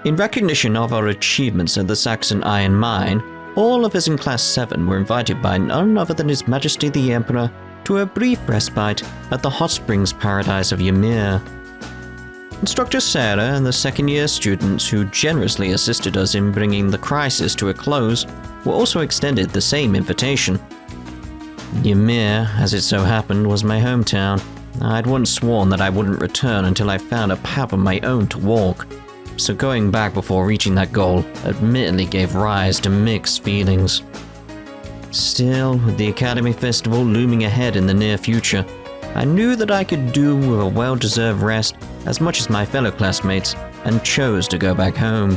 In recognition of our achievements at the Saxon Iron Mine, all of us in Class 7 were invited by none other than His Majesty the Emperor to a brief respite at the hot springs paradise of Ymir. Instructor Sarah and the second-year students who generously assisted us in bringing the crisis to a close were also extended the same invitation. Ymir, as it so happened, was my hometown. I'd once sworn that I wouldn't return until I found a path of my own to walk, so going back before reaching that goal admittedly gave rise to mixed feelings. Still, with the Academy Festival looming ahead in the near future, I knew that I could do with a well-deserved rest as much as my fellow classmates, and chose to go back home.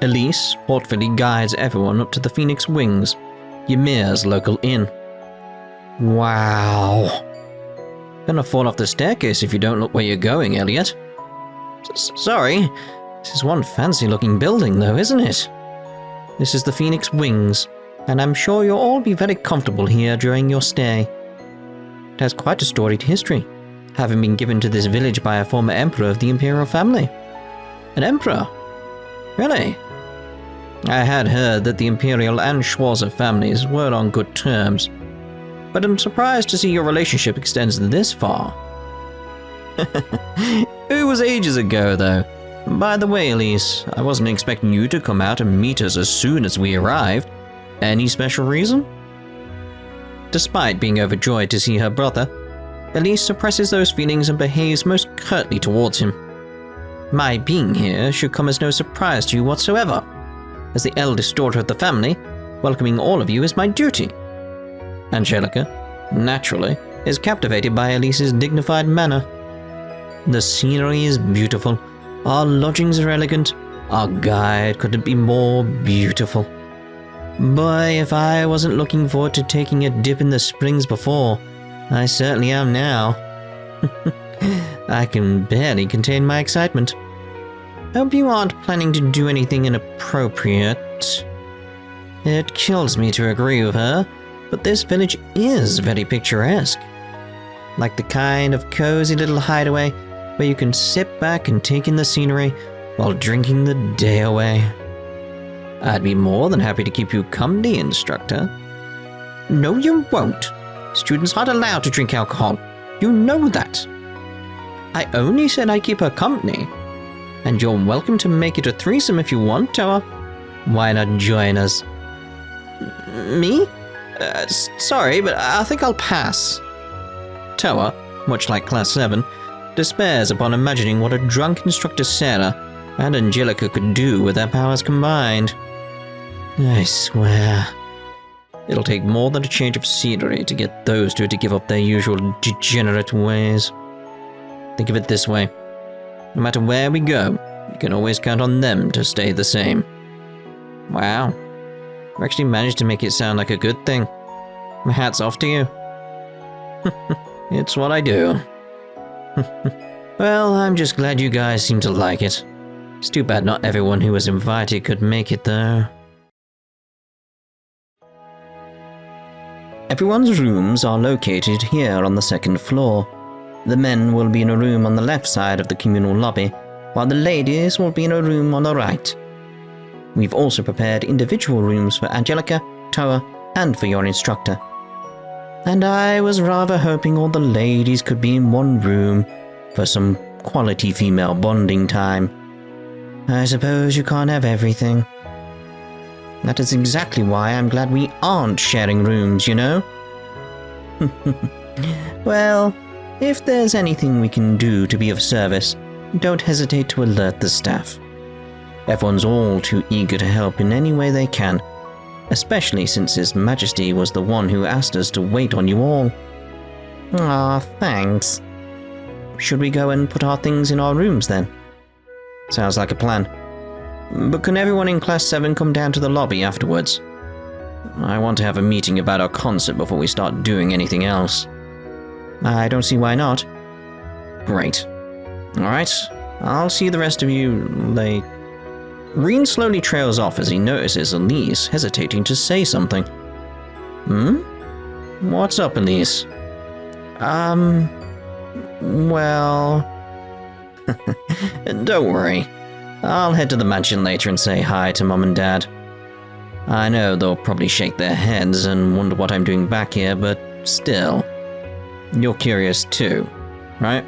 Elise thoughtfully guides everyone up to the Phoenix Wings, Ymir's local inn. Wow. Gonna fall off the staircase if you don't look where you're going, Elliot. Sorry. This is one fancy-looking building, though, isn't it? This is the Phoenix Wings, and I'm sure you'll all be very comfortable here during your stay. It has quite a storied history, having been given to this village by a former emperor of the imperial family. An emperor? Really? I had heard that the imperial and Schwarzer families were on good terms, but I'm surprised to see your relationship extends this far. It was ages ago, though. By the way, Elise, I wasn't expecting you to come out and meet us as soon as we arrived. Any special reason? Despite being overjoyed to see her brother, Elise suppresses those feelings and behaves most curtly towards him. My being here should come as no surprise to you whatsoever. As the eldest daughter of the family, welcoming all of you is my duty. Angelica, naturally, is captivated by Elise's dignified manner. The scenery is beautiful, our lodgings are elegant, our guide couldn't be more beautiful. Boy, if I wasn't looking forward to taking a dip in the springs before, I certainly am now. I can barely contain my excitement. Hope you aren't planning to do anything inappropriate. It kills me to agree with her, but this village is very picturesque. Like the kind of cozy little hideaway where you can sit back and take in the scenery while drinking the day away. I'd be more than happy to keep you company, instructor. No, you won't. Students aren't allowed to drink alcohol. You know that. I only said I'd keep her company. And you're welcome to make it a threesome if you want, Toa. Why not join us? Me? Sorry, but I think I'll pass. Toa, much like Class 7, despairs upon imagining what a drunk instructor Sarah and Angelica could do with their powers combined. I swear. It'll take more than a change of scenery to get those two to give up their usual degenerate ways. Think of it this way. No matter where we go, you can always count on them to stay the same. Wow. You actually managed to make it sound like a good thing. My hat's off to you. It's what I do. Well, I'm just glad you guys seem to like it. It's too bad not everyone who was invited could make it, though. Everyone's rooms are located here on the second floor. The men will be in a room on the left side of the communal lobby, while the ladies will be in a room on the right. We've also prepared individual rooms for Angelica, Toa, and for your instructor. And I was rather hoping all the ladies could be in one room for some quality female bonding time. I suppose you can't have everything. That is exactly why I'm glad we aren't sharing rooms, you know? Well, if there's anything we can do to be of service, don't hesitate to alert the staff. Everyone's all too eager to help in any way they can, especially since His Majesty was the one who asked us to wait on you all. Ah, thanks. Should we go and put our things in our rooms then? Sounds like a plan. But can everyone in Class 7 come down to the lobby afterwards? I want to have a meeting about our concert before we start doing anything else. I don't see why not. Great. Alright, I'll see the rest of you late. Rean slowly trails off as he notices Elise hesitating to say something. What's up, Elise? Well... Don't worry. I'll head to the mansion later and say hi to Mom and Dad. I know they'll probably shake their heads and wonder what I'm doing back here, but still. You're curious too, right?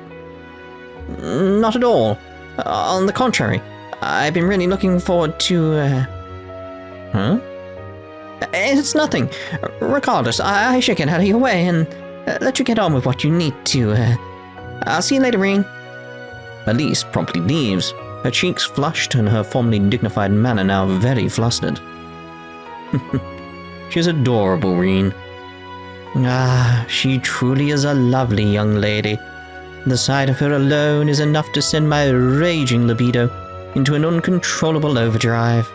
Not at all. On the contrary, I've been really looking forward to, Huh? It's nothing. Regardless, I should get out of your way and let you get on with what you need to. I'll see you later, Rean. Elise promptly leaves, her cheeks flushed and her formerly dignified manner now very flustered. She's adorable, Rean. Ah, she truly is a lovely young lady. The sight of her alone is enough to send my raging libido into an uncontrollable overdrive.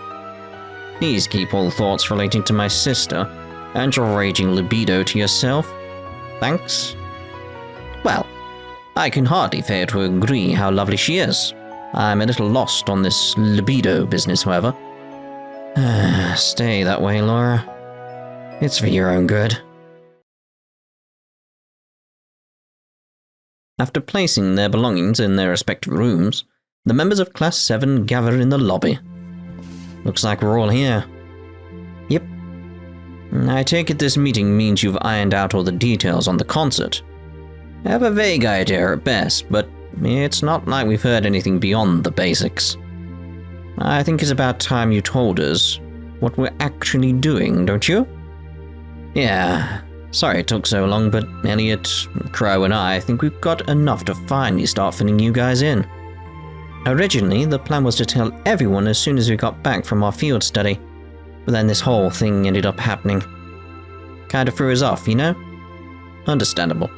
Please keep all thoughts relating to my sister and your raging libido to yourself. Thanks. Well, I can hardly fail to agree how lovely she is. I'm a little lost on this libido business, however. Stay that way, Laura. It's for your own good. After placing their belongings in their respective rooms, the members of Class 7 gather in the lobby. Looks like we're all here. Yep. I take it this meeting means you've ironed out all the details on the concert. I have a vague idea at best, but it's not like we've heard anything beyond the basics. I think it's about time you told us what we're actually doing, don't you? Yeah. Sorry it took so long, but Elliot, Crow, and I think we've got enough to finally start filling you guys in. Originally, the plan was to tell everyone as soon as we got back from our field study, but then this whole thing ended up happening. Kinda threw us off, you know? Understandable.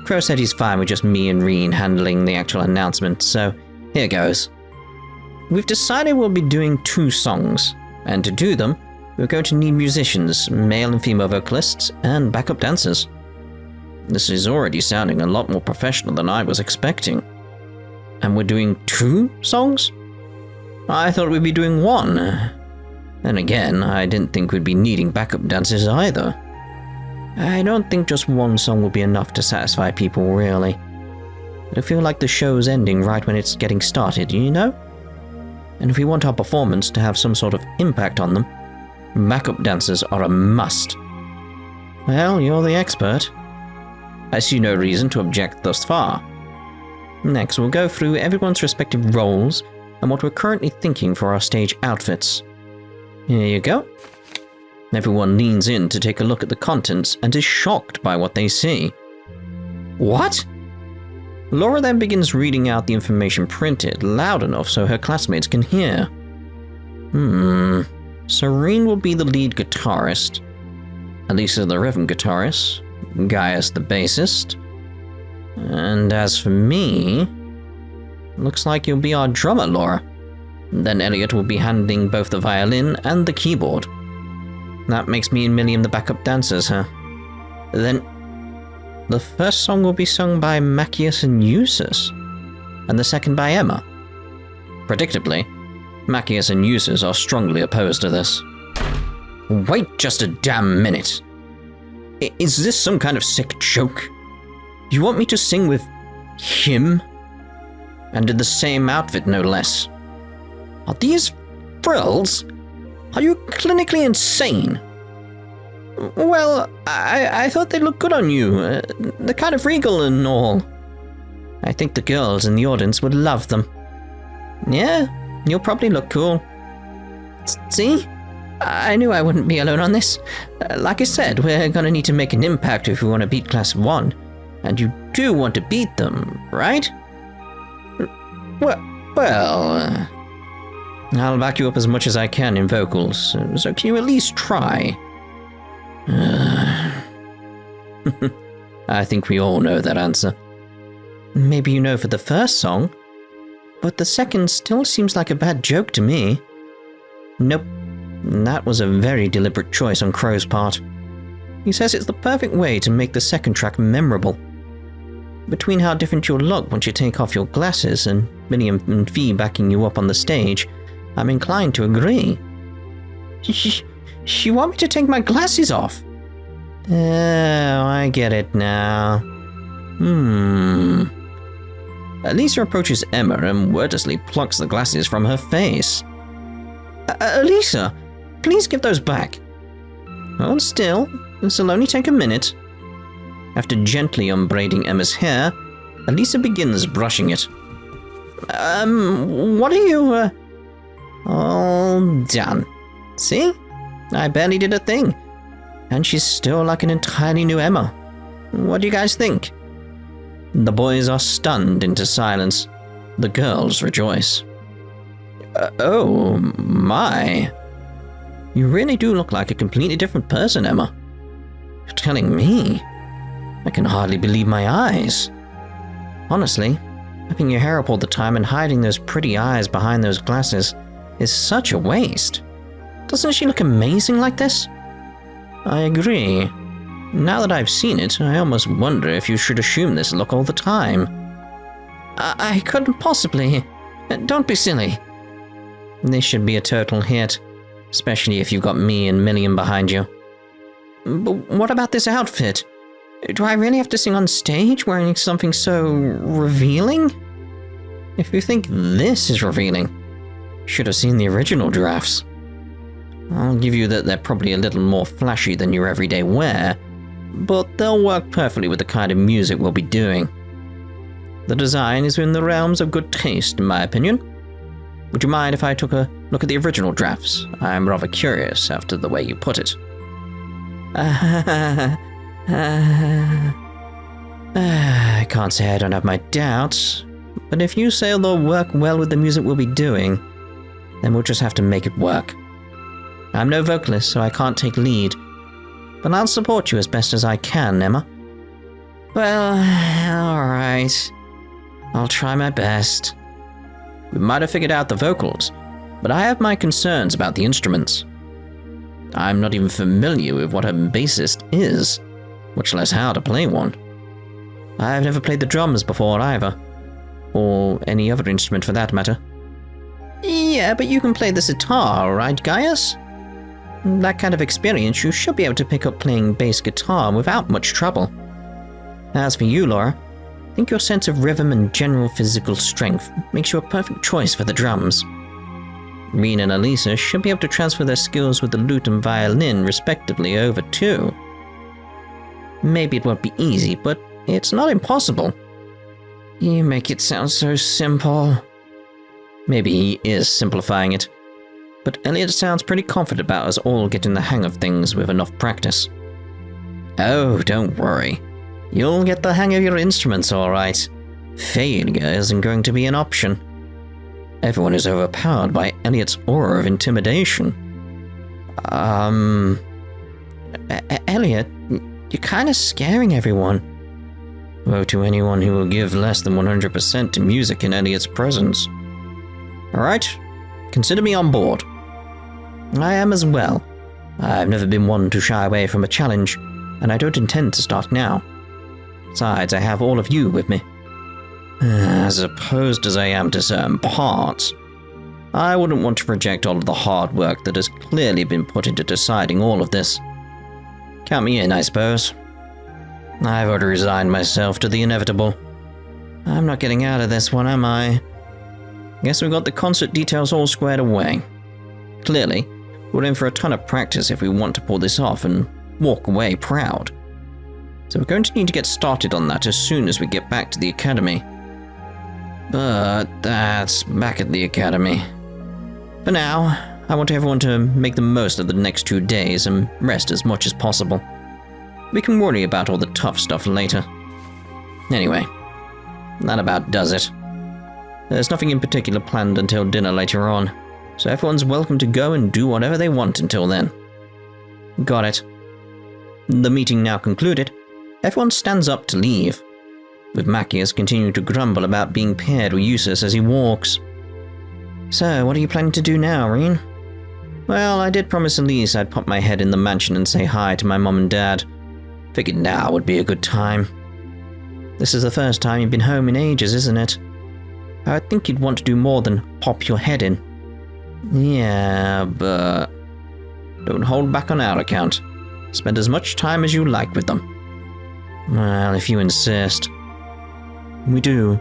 Crow said he's fine with just me and Rean handling the actual announcement, so here goes. We've decided we'll be doing 2 songs, and to do them, we're going to need musicians, male and female vocalists, and backup dancers. This is already sounding a lot more professional than I was expecting. And we're doing 2 songs? I thought we'd be doing 1. And again, I didn't think we'd be needing backup dancers either. I don't think just 1 song will be enough to satisfy people, really. I feel like the show's ending right when it's getting started, you know? And if we want our performance to have some sort of impact on them, backup dancers are a must. Well, you're the expert. I see no reason to object thus far. Next, we'll go through everyone's respective roles and what we're currently thinking for our stage outfits. Here you go. Everyone leans in to take a look at the contents and is shocked by what they see. What? Laura then begins reading out the information printed loud enough so her classmates can hear. Serene will be the lead guitarist, Elisa the rhythm guitarist, Gaius the bassist, and as for me, looks like you'll be our drummer, Laura. Then Elliot will be handling both the violin and the keyboard. That makes me and Milliam the backup dancers, huh? Then, the first song will be sung by Macias and Eustace, and the second by Emma. Predictably, Macias and Eustace are strongly opposed to this. Wait just a damn minute. Is this some kind of sick joke? You want me to sing with him? And in the same outfit, no less. Are these frills? Are you clinically insane? Well, I thought they looked good on you. They're kind of regal and all. I think the girls in the audience would love them. Yeah, you'll probably look cool. See? I knew I wouldn't be alone on this. Like I said, we're gonna need to make an impact if we want to beat Class 1. And you do want to beat them, right? Well, I'll back you up as much as I can in vocals, so can you at least try? I think we all know that answer. Maybe you know for the first song, but the second still seems like a bad joke to me. Nope, that was a very deliberate choice on Crow's part. He says it's the perfect way to make the second track memorable. Between how different you'll look once you take off your glasses and Milliam and Fee backing you up on the stage, I'm inclined to agree. You want me to take my glasses off? Oh, I get it now. Elisa approaches Emma and wordlessly plucks the glasses from her face. Elisa, please give those back. Hold still, this'll only take a minute. After gently unbraiding Emma's hair, Elisa begins brushing it. What are you, All done. See? I barely did a thing. And she's still like an entirely new Emma. What do you guys think? The boys are stunned into silence. The girls rejoice. Oh, my. You really do look like a completely different person, Emma. You're telling me? I can hardly believe my eyes. Honestly, having your hair up all the time and hiding those pretty eyes behind those glasses is such a waste. Doesn't she look amazing like this? I agree. Now that I've seen it, I almost wonder if you should assume this look all the time. I couldn't possibly. Don't be silly. This should be a total hit, especially if you've got me and Million behind you. But what about this outfit? Do I really have to sing on stage wearing something so revealing? If you think this is revealing, you should have seen the original drafts. I'll give you that they're probably a little more flashy than your everyday wear, but they'll work perfectly with the kind of music we'll be doing. The design is in the realms of good taste, in my opinion. Would you mind if I took a look at the original drafts? I'm rather curious after the way you put it. I can't say I don't have my doubts, but if you say they'll work well with the music we'll be doing, then we'll just have to make it work. I'm no vocalist, so I can't take lead, but I'll support you as best as I can, Emma. Well, alright. I'll try my best. We might have figured out the vocals, but I have my concerns about the instruments. I'm not even familiar with what a bassist is, much less how to play one. I've never played the drums before either, or any other instrument for that matter. Yeah, but you can play the sitar, right, Gaius? That kind of experience, you should be able to pick up playing bass guitar without much trouble. As for you, Laura, I think your sense of rhythm and general physical strength makes you a perfect choice for the drums. Rean and Elisa should be able to transfer their skills with the lute and violin, respectively, over too. Maybe it won't be easy, but it's not impossible. You make it sound so simple. Maybe he is simplifying it, but Elliot sounds pretty confident about us all getting the hang of things with enough practice. Oh, don't worry. You'll get the hang of your instruments all right. Failure isn't going to be an option. Everyone is overpowered by Elliot's aura of intimidation. Elliot, you're kind of scaring everyone. Woe to anyone who will give less than 100% to music in Elliot's presence. Alright, consider me on board. I am as well. I've never been one to shy away from a challenge, and I don't intend to start now. Besides, I have all of you with me. As opposed as I am to certain parts, I wouldn't want to reject all of the hard work that has clearly been put into deciding all of this. Count me in, I suppose. I've already resigned myself to the inevitable. I'm not getting out of this one, am I? Guess we got the concert details all squared away. Clearly, we're in for a ton of practice if we want to pull this off and walk away proud. So we're going to need to get started on that as soon as we get back to the academy. But that's back at the academy. For now, I want everyone to make the most of the next 2 days and rest as much as possible. We can worry about all the tough stuff later. Anyway, that about does it. There's nothing in particular planned until dinner later on, so everyone's welcome to go and do whatever they want until then. Got it. The meeting now concluded, everyone stands up to leave, with Macias continuing to grumble about being paired with Eustace as he walks. So, what are you planning to do now, Rean? Well, I did promise Elise I'd pop my head in the mansion and say hi to my mom and dad. Figured now would be a good time. This is the first time you've been home in ages, isn't it? I would think you'd want to do more than pop your head in. Yeah, but don't hold back on our account. Spend as much time as you like with them. Well, if you insist. We do,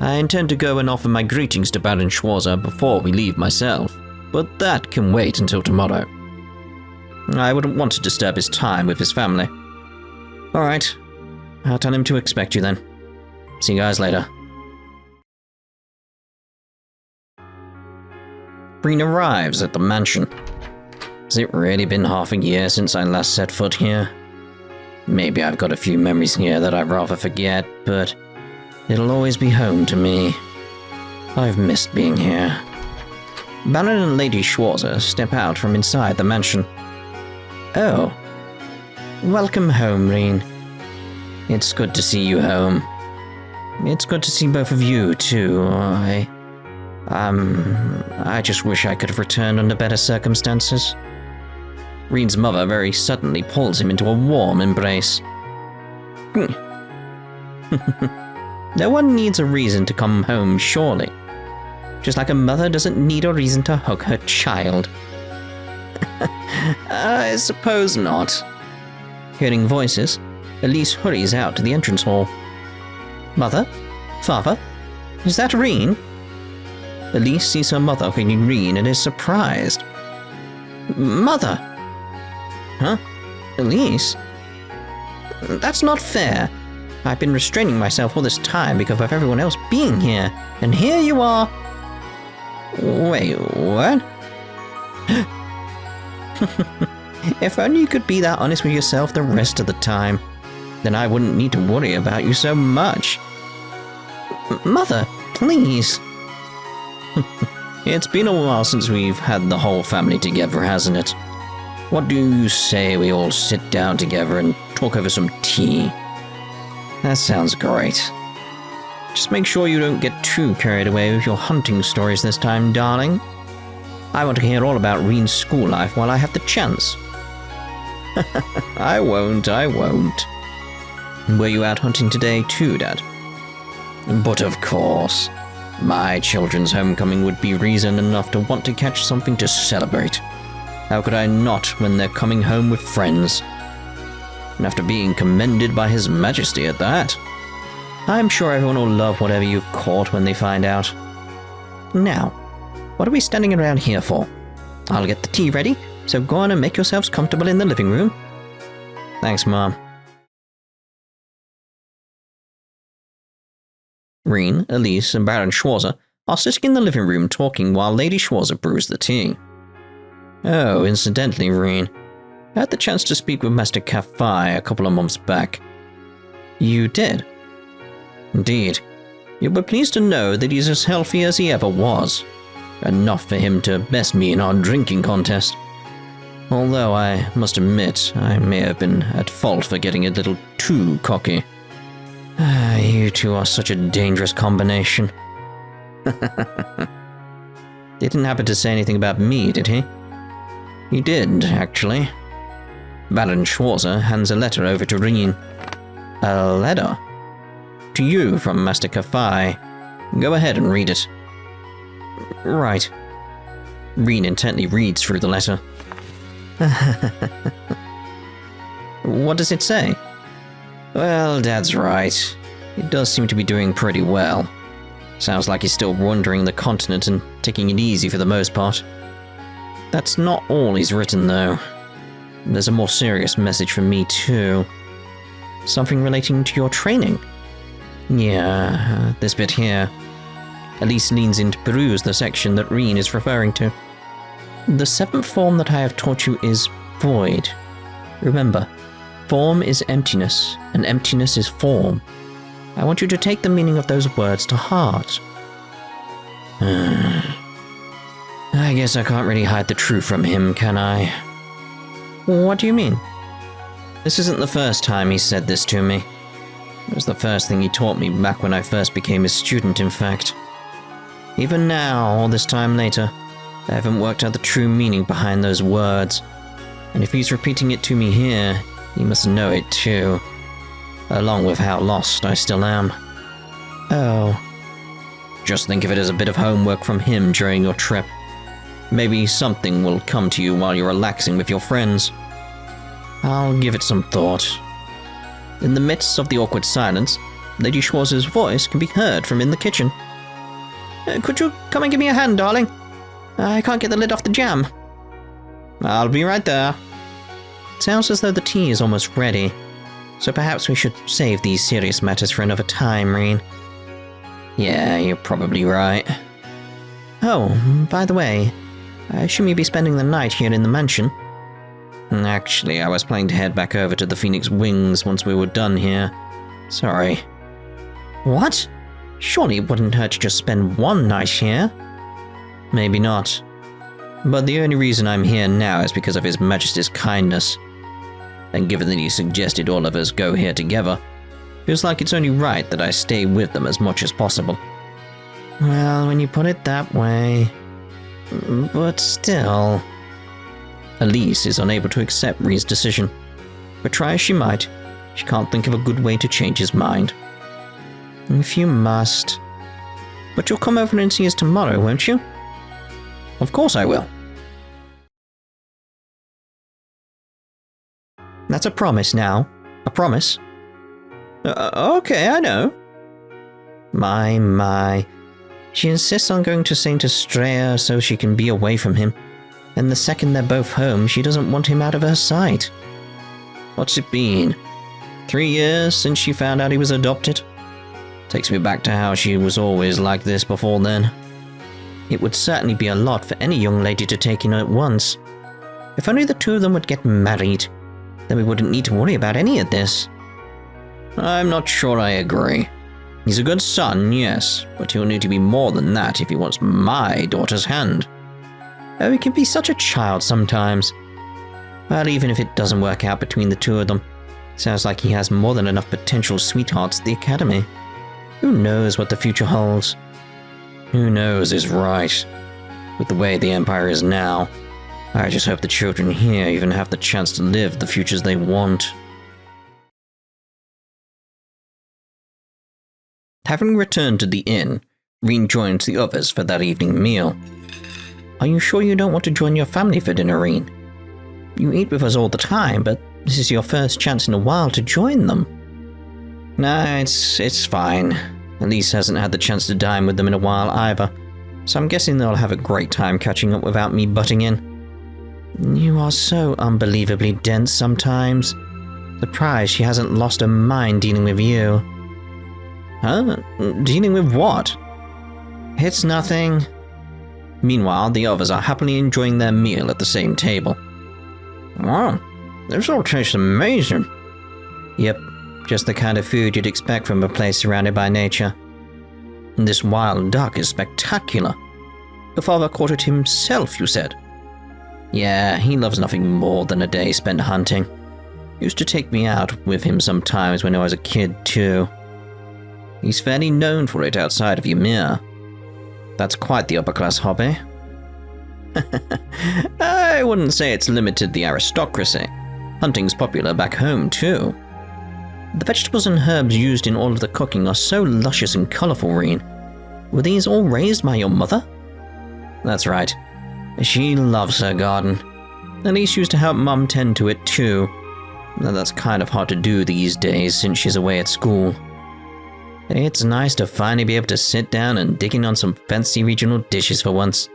I intend to go and offer my greetings to Baron Schwarzer before we leave myself, but that can wait until tomorrow. I wouldn't want to disturb his time with his family. Alright, I'll tell him to expect you then. See you guys later. Rean arrives at the mansion. Has it really been half a year since I last set foot here? Maybe I've got a few memories here that I'd rather forget, but it'll always be home to me. I've missed being here. Baron and Lady Schwarzer step out from inside the mansion. Oh. Welcome home, Rean. It's good to see you home. It's good to see both of you, too. I just wish I could have returned under better circumstances. Rean's mother very suddenly pulls him into a warm embrace. No one needs a reason to come home, surely. Just like a mother doesn't need a reason to hug her child. I suppose not. Hearing voices, Elise hurries out to the entrance hall. Mother? Father? Is that Rean? Elise sees her mother hugging Rean and is surprised. Mother? Huh? Elise? That's not fair. I've been restraining myself all this time because of everyone else being here, and here you are. Wait, what? If only you could be that honest with yourself the rest of the time, then I wouldn't need to worry about you so much. Mother, please. It's been a while since we've had the whole family together, hasn't it? What do you say we all sit down together and talk over some tea? That sounds great. Just make sure you don't get too carried away with your hunting stories this time, darling. I want to hear all about Rean's school life while I have the chance. I won't. Were you out hunting today too, Dad? But of course. My children's homecoming would be reason enough to want to catch something to celebrate. How could I not when they're coming home with friends? And after being commended by His Majesty at that. I'm sure everyone will love whatever you've caught when they find out. Now, what are we standing around here for? I'll get the tea ready, so go on and make yourselves comfortable in the living room. Thanks, Mom. Rean, Elise, and Baron Schwarzer are sitting in the living room talking while Lady Schwarzer brews the tea. Oh, incidentally, Rean, I had the chance to speak with Master Kafai a couple of months back. You did? Indeed. You'll be pleased to know that he's as healthy as he ever was. Enough for him to best me in our drinking contest. Although I must admit, I may have been at fault for getting a little too cocky. You two are such a dangerous combination. He didn't happen to say anything about me, did he? He did, actually. Baron Schwarzer hands a letter over to Rean. A letter? To you from Master Kafai. Go ahead and read it. Right. Rean intently reads through the letter. What does it say? Well, Dad's right. He does seem to be doing pretty well. Sounds like he's still wandering the continent and taking it easy for the most part. That's not all he's written, though. There's a more serious message from me, too. Something relating to your training. Yeah, this bit here. Elise leans in to peruse the section that Rean is referring to. The seventh form that I have taught you is void. Remember, form is emptiness, and emptiness is form. I want you to take the meaning of those words to heart. I guess I can't really hide the truth from him, can I? What do you mean? This isn't the first time he said this to me. It was the first thing he taught me back when I first became his student, in fact. Even now, all this time later, I haven't worked out the true meaning behind those words. And if he's repeating it to me here, he must know it too. Along with how lost I still am. Oh. Just think of it as a bit of homework from him during your trip. Maybe something will come to you while you're relaxing with your friends. I'll give it some thought. In the midst of the awkward silence, Lady Schwarz's voice can be heard from in the kitchen. Could you come and give me a hand, darling? I can't get the lid off the jam. I'll be right there. Sounds as though the tea is almost ready, so perhaps we should save these serious matters for another time, Rean. Yeah, you're probably right. Oh, by the way, I assume you'll be spending the night here in the mansion. Actually, I was planning to head back over to the Phoenix Wings once we were done here. Sorry. What? Surely it wouldn't hurt to just spend one night here? Maybe not. But the only reason I'm here now is because of His Majesty's kindness. And given that he suggested all of us go here together, feels like it's only right that I stay with them as much as possible. Well, when you put it that way... But still... Elise is unable to accept Rean's decision. But try as she might, she can't think of a good way to change his mind. If you must... But you'll come over and see us tomorrow, won't you? Of course I will. That's a promise now. A promise. Okay, I know. My. She insists on going to St. Estrella so she can be away from him. And the second they're both home, she doesn't want him out of her sight. What's it been? 3 years since she found out he was adopted? Takes me back to how she was always like this before then. It would certainly be a lot for any young lady to take in at once. If only the two of them would get married, then we wouldn't need to worry about any of this. I'm not sure I agree. He's a good son, yes, but he'll need to be more than that if he wants my daughter's hand. Oh, he can be such a child sometimes. Well, even if it doesn't work out between the two of them, sounds like he has more than enough potential sweethearts at the academy. Who knows what the future holds? Who knows is right. With the way the Empire is now, I just hope the children here even have the chance to live the futures they want. Having returned to the inn, Rean joined the others for that evening meal. Are you sure you don't want to join your family for dinner, Rean? You eat with us all the time, but this is your first chance in a while to join them. Nah, it's fine. Elise hasn't had the chance to dine with them in a while either, so I'm guessing they'll have a great time catching up without me butting in. You are so unbelievably dense sometimes. Surprised she hasn't lost her mind dealing with you. Huh? Dealing with what? It's nothing. Meanwhile, the others are happily enjoying their meal at the same table. Wow, this all tastes amazing. Yep, just the kind of food you'd expect from a place surrounded by nature. This wild duck is spectacular. The father caught it himself, you said? Yeah, he loves nothing more than a day spent hunting. Used to take me out with him sometimes when I was a kid, too. He's fairly known for it outside of Ymir. That's quite the upper-class hobby. I wouldn't say it's limited to the aristocracy. Hunting's popular back home, too. The vegetables and herbs used in all of the cooking are so luscious and colourful, Rean. Were these all raised by your mother? That's right. She loves her garden. Elise used to help Mum tend to it, too. That's kind of hard to do these days since she's away at school. It's nice to finally be able to sit down and dig in on some fancy regional dishes for once.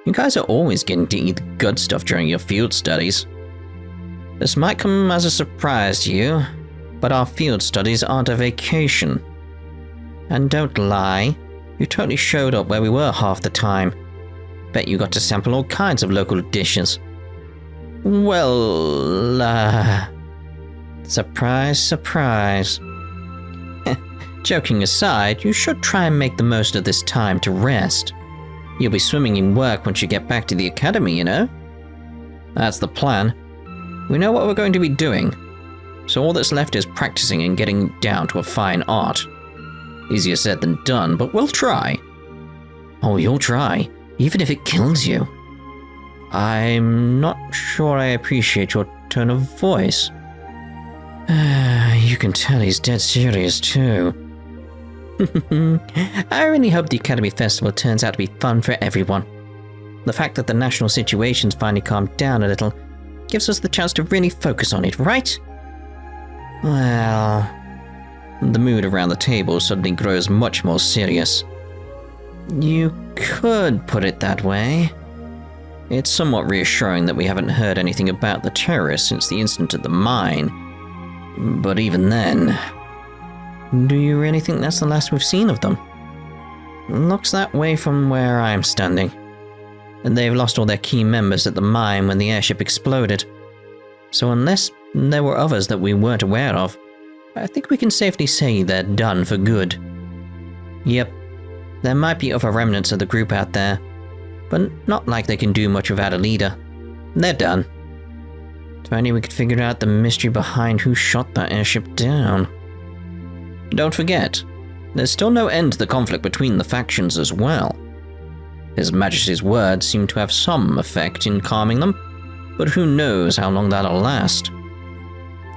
You guys are always getting to eat the good stuff during your field studies. This might come as a surprise to you, but our field studies aren't a vacation. And don't lie, you totally showed up where we were half the time. Bet you got to sample all kinds of local dishes. Well, surprise, surprise. Joking aside, you should try and make the most of this time to rest. You'll be swimming in work once you get back to the academy, you know? That's the plan. We know what we're going to be doing, so all that's left is practicing and getting down to a fine art. Easier said than done, but we'll try. Oh, you'll try, even if it kills you. I'm not sure I appreciate your tone of voice. You can tell he's dead serious, too. I really hope the Academy Festival turns out to be fun for everyone. The fact that the national situation's finally calmed down a little gives us the chance to really focus on it, right? Well, The mood around the table suddenly grows much more serious. You could put it that way. It's somewhat reassuring that we haven't heard anything about the terrorists since the incident at the mine. But even then... Do you really think that's the last we've seen of them? Looks that way from where I'm standing. And they've lost all their key members at the mine when the airship exploded. So unless there were others that we weren't aware of, I think we can safely say they're done for good. Yep, there might be other remnants of the group out there, but not like they can do much without a leader. They're done. If only we could figure out the mystery behind who shot that airship down. Don't forget, there's still no end to the conflict between the factions as well. His Majesty's words seem to have some effect in calming them, but who knows how long that'll last.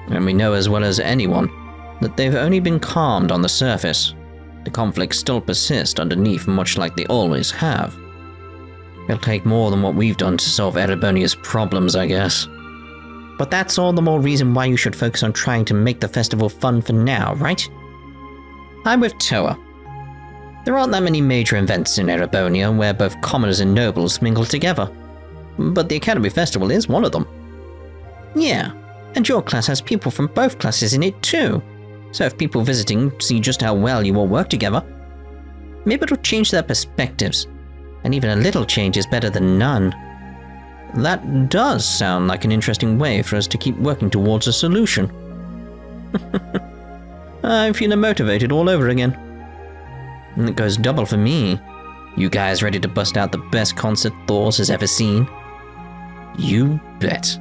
And we know as well as anyone that they've only been calmed on the surface. The conflicts still persist underneath, much like they always have. It'll take more than what we've done to solve Erebonia's problems, I guess. But that's all the more reason why you should focus on trying to make the festival fun for now, right? I'm with Toa. There aren't that many major events in Erebonia where both commoners and nobles mingle together. But the Academy Festival is one of them. Yeah, and your class has people from both classes in it too. So if people visiting see just how well you all work together, maybe it'll change their perspectives. And even a little change is better than none. That does sound like an interesting way for us to keep working towards a solution. I'm feeling motivated all over again. And it goes double for me. You guys ready to bust out the best concert Thors has ever seen? You bet.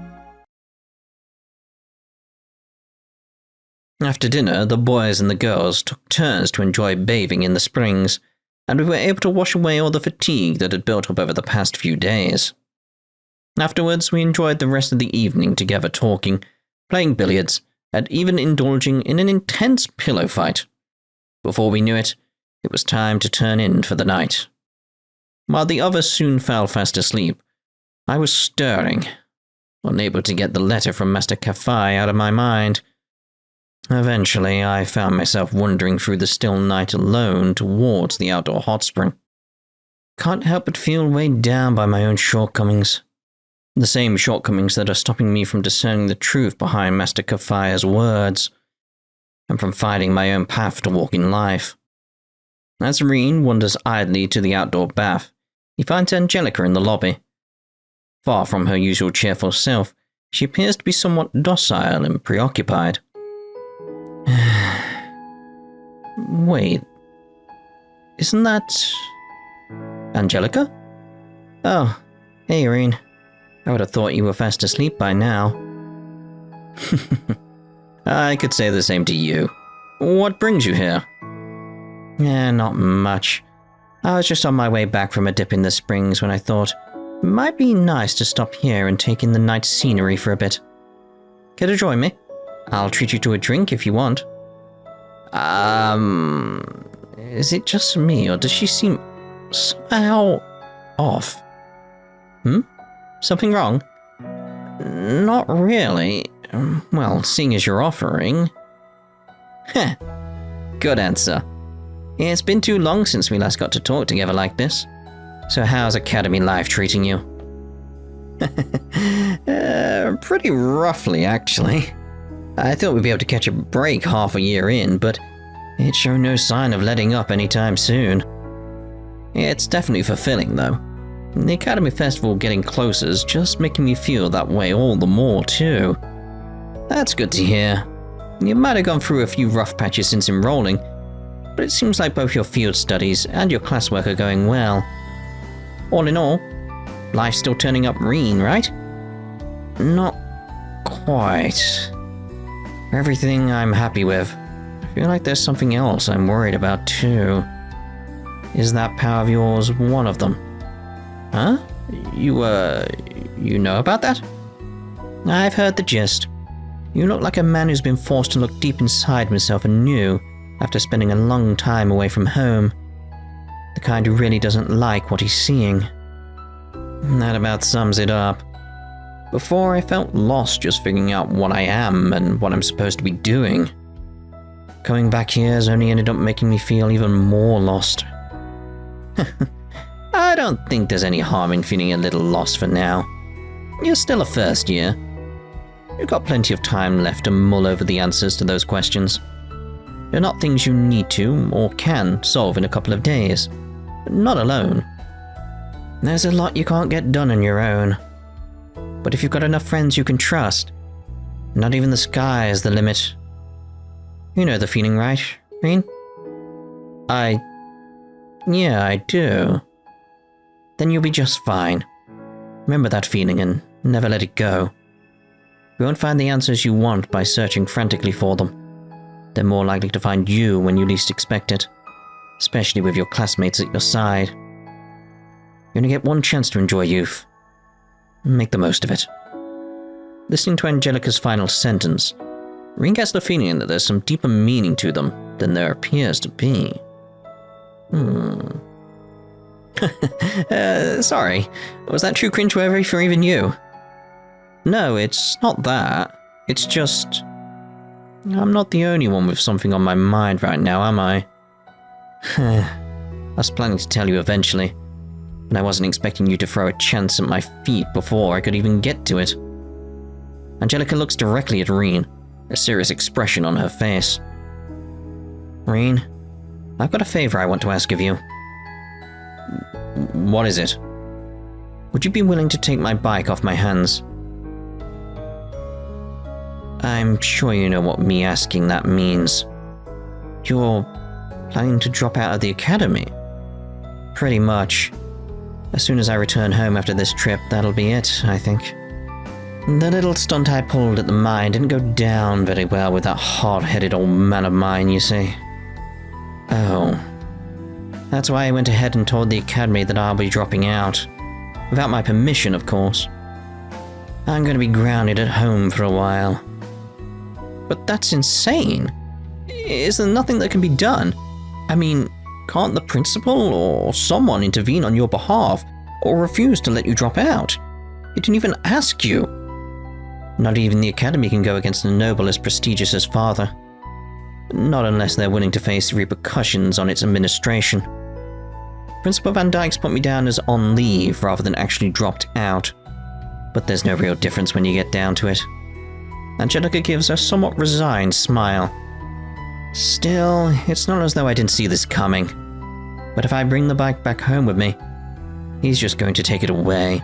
After dinner, the boys and the girls took turns to enjoy bathing in the springs, and we were able to wash away all the fatigue that had built up over the past few days. Afterwards, we enjoyed the rest of the evening together talking, playing billiards, and even indulging in an intense pillow fight. Before we knew it, it was time to turn in for the night. While the others soon fell fast asleep, I was stirring, unable to get the letter from Master Kafai out of my mind. Eventually, I found myself wandering through the still night alone towards the outdoor hot spring. Can't help but feel weighed down by my own shortcomings. The same shortcomings that are stopping me from discerning the truth behind Master Kafai's words, and from finding my own path to walk in life. As Rean wanders idly to the outdoor bath, he finds Angelica in the lobby. Far from her usual cheerful self, she appears to be somewhat docile and preoccupied. Wait, isn't that... Angelica? Oh, hey Rean. I would have thought you were fast asleep by now. I could say the same to you. What brings you here? Not much. I was just on my way back from a dip in the springs when I thought it might be nice to stop here and take in the night scenery for a bit. Care to join me? I'll treat you to a drink if you want. Is it just me, or does she seem somehow off? Something wrong? Not really. Well, seeing as you're offering... Heh. Good answer. It's been too long since we last got to talk together like this. So how's Academy life treating you? Pretty roughly, actually. I thought we'd be able to catch a break half a year in, but it showed no sign of letting up anytime soon. It's definitely fulfilling, though. The Academy Festival getting closer is just making me feel that way all the more, too. That's good to hear. You might have gone through a few rough patches since enrolling, but it seems like both your field studies and your classwork are going well. All in all, life's still turning up Rean, right? Not quite. Everything I'm happy with. I feel like there's something else I'm worried about, too. Is that power of yours one of them? Huh? You know about that? I've heard the gist. You look like a man who's been forced to look deep inside himself anew after spending a long time away from home. The kind who really doesn't like what he's seeing. That about sums it up. Before, I felt lost just figuring out what I am and what I'm supposed to be doing. Coming back here has only ended up making me feel even more lost. I don't think there's any harm in feeling a little lost for now. You're still a first year. You've got plenty of time left to mull over the answers to those questions. They're not things you need to, or can, solve in a couple of days. Not alone. There's a lot you can't get done on your own. But if you've got enough friends you can trust, not even the sky is the limit. You know the feeling, right, Rean? Yeah, I do. Then you'll be just fine. Remember that feeling and never let it go. You won't find the answers you want by searching frantically for them. They're more likely to find you when you least expect it, especially with your classmates at your side. You only get one chance to enjoy youth. Make the most of it. Listening to Angelica's final sentence, Rean gets the feeling that there's some deeper meaning to them than there appears to be. Sorry, was that too cringeworthy for even you? No, it's not that. It's just... I'm not the only one with something on my mind right now, am I? I was planning to tell you eventually, but I wasn't expecting you to throw a chance at my feet before I could even get to it. Angelica looks directly at Rean, a serious expression on her face. Rean, I've got a favor I want to ask of you. What is it? Would you be willing to take my bike off my hands? I'm sure you know what me asking that means. You're planning to drop out of the academy? Pretty much. As soon as I return home after this trip, that'll be it, I think. The little stunt I pulled at the mine didn't go down very well with that hard-headed old man of mine, you see. Oh. That's why I went ahead and told the academy that I'll be dropping out. Without my permission, of course. I'm going to be grounded at home for a while. But that's insane. Is there nothing that can be done? I mean, can't the principal or someone intervene on your behalf or refuse to let you drop out? It didn't even ask you. Not even the academy can go against a noble as prestigious as father. Not unless they're willing to face repercussions on its administration. Principal Van Dyke's put me down as on leave rather than actually dropped out. But there's no real difference when you get down to it. Angelica gives a somewhat resigned smile. Still, it's not as though I didn't see this coming. But if I bring the bike back home with me, he's just going to take it away.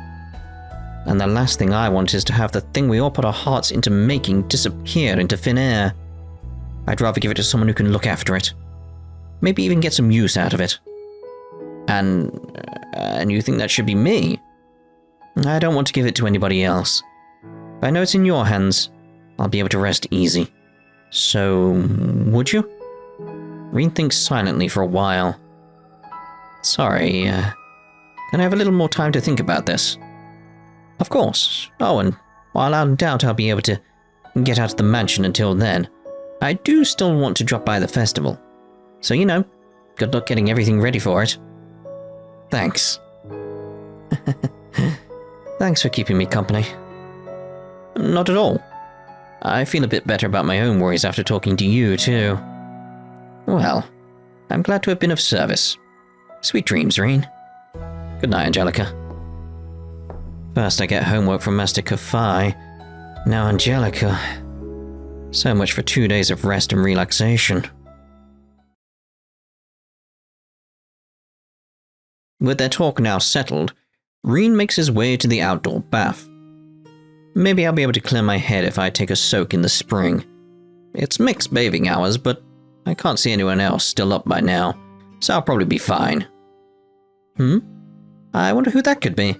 And the last thing I want is to have the thing we all put our hearts into making disappear into thin air. I'd rather give it to someone who can look after it. Maybe even get some use out of it. And you think that should be me? I don't want to give it to anybody else. If I know it's in your hands, I'll be able to rest easy. So, would you? Rean thinks silently for a while. Sorry, can I have a little more time to think about this? Of course. Oh, and while I doubt I'll be able to get out of the mansion until then, I do still want to drop by the festival. So, you know, good luck getting everything ready for it. Thanks. Thanks for keeping me company. Not at all. I feel a bit better about my own worries after talking to you, too. Well, I'm glad to have been of service. Sweet dreams, Rean. Good night, Angelica. First I get homework from Master Kafai, now Angelica. So much for 2 days of rest and relaxation. With their talk now settled, Rean makes his way to the outdoor bath. Maybe I'll be able to clear my head if I take a soak in the spring. It's mixed bathing hours, but I can't see anyone else still up by now, so I'll probably be fine. I wonder who that could be.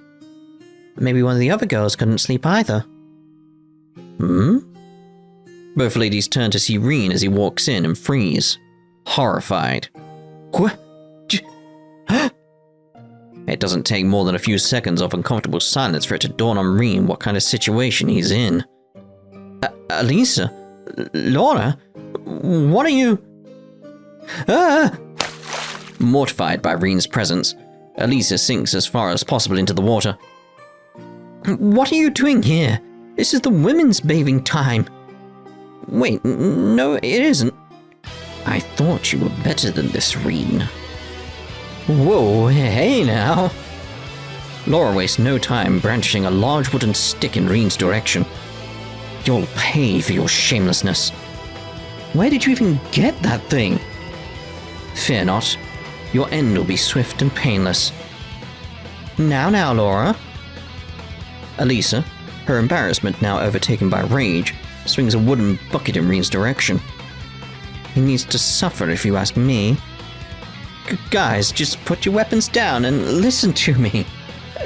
Maybe one of the other girls couldn't sleep either. Both ladies turn to see Rean as he walks in and freeze, horrified. It doesn't take more than a few seconds of uncomfortable silence for it to dawn on Rean what kind of situation he's in. Elisa? Laura? What are you... Mortified by Rean's presence, Elisa sinks as far as possible into the water. What are you doing here? This is the women's bathing time. Wait, no, it isn't. I thought you were better than this, Rean. Whoa, hey now. Laura wastes no time brandishing a large wooden stick in Rean's direction. You'll pay for your shamelessness. Where did you even get that thing? Fear not. Your end will be swift and painless. Now, Laura. Elisa, her embarrassment now overtaken by rage, swings a wooden bucket in Rean's direction. He needs to suffer if you ask me. Guys, just put your weapons down and listen to me.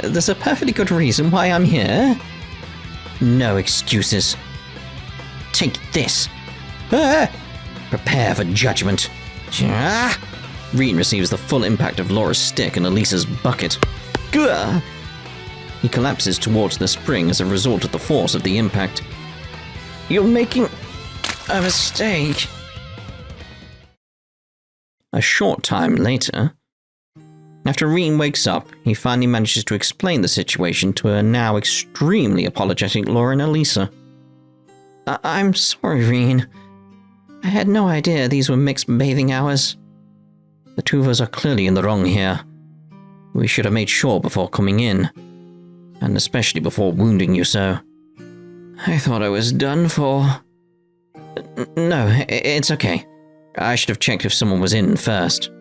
There's a perfectly good reason why I'm here. No excuses. Take this. Prepare for judgment. Rean receives the full impact of Laura's stick and Elisa's bucket. He collapses towards the spring as a result of the force of the impact. You're making a mistake. A short time later, after Rean wakes up, he finally manages to explain the situation to her now extremely apologetic Laura and Elisa. I'm sorry, Rean. I had no idea these were mixed bathing hours. The two of us are clearly in the wrong here. We should have made sure before coming in, and especially before wounding you so. I thought I was done for. No, it's okay. I should have checked if someone was in first.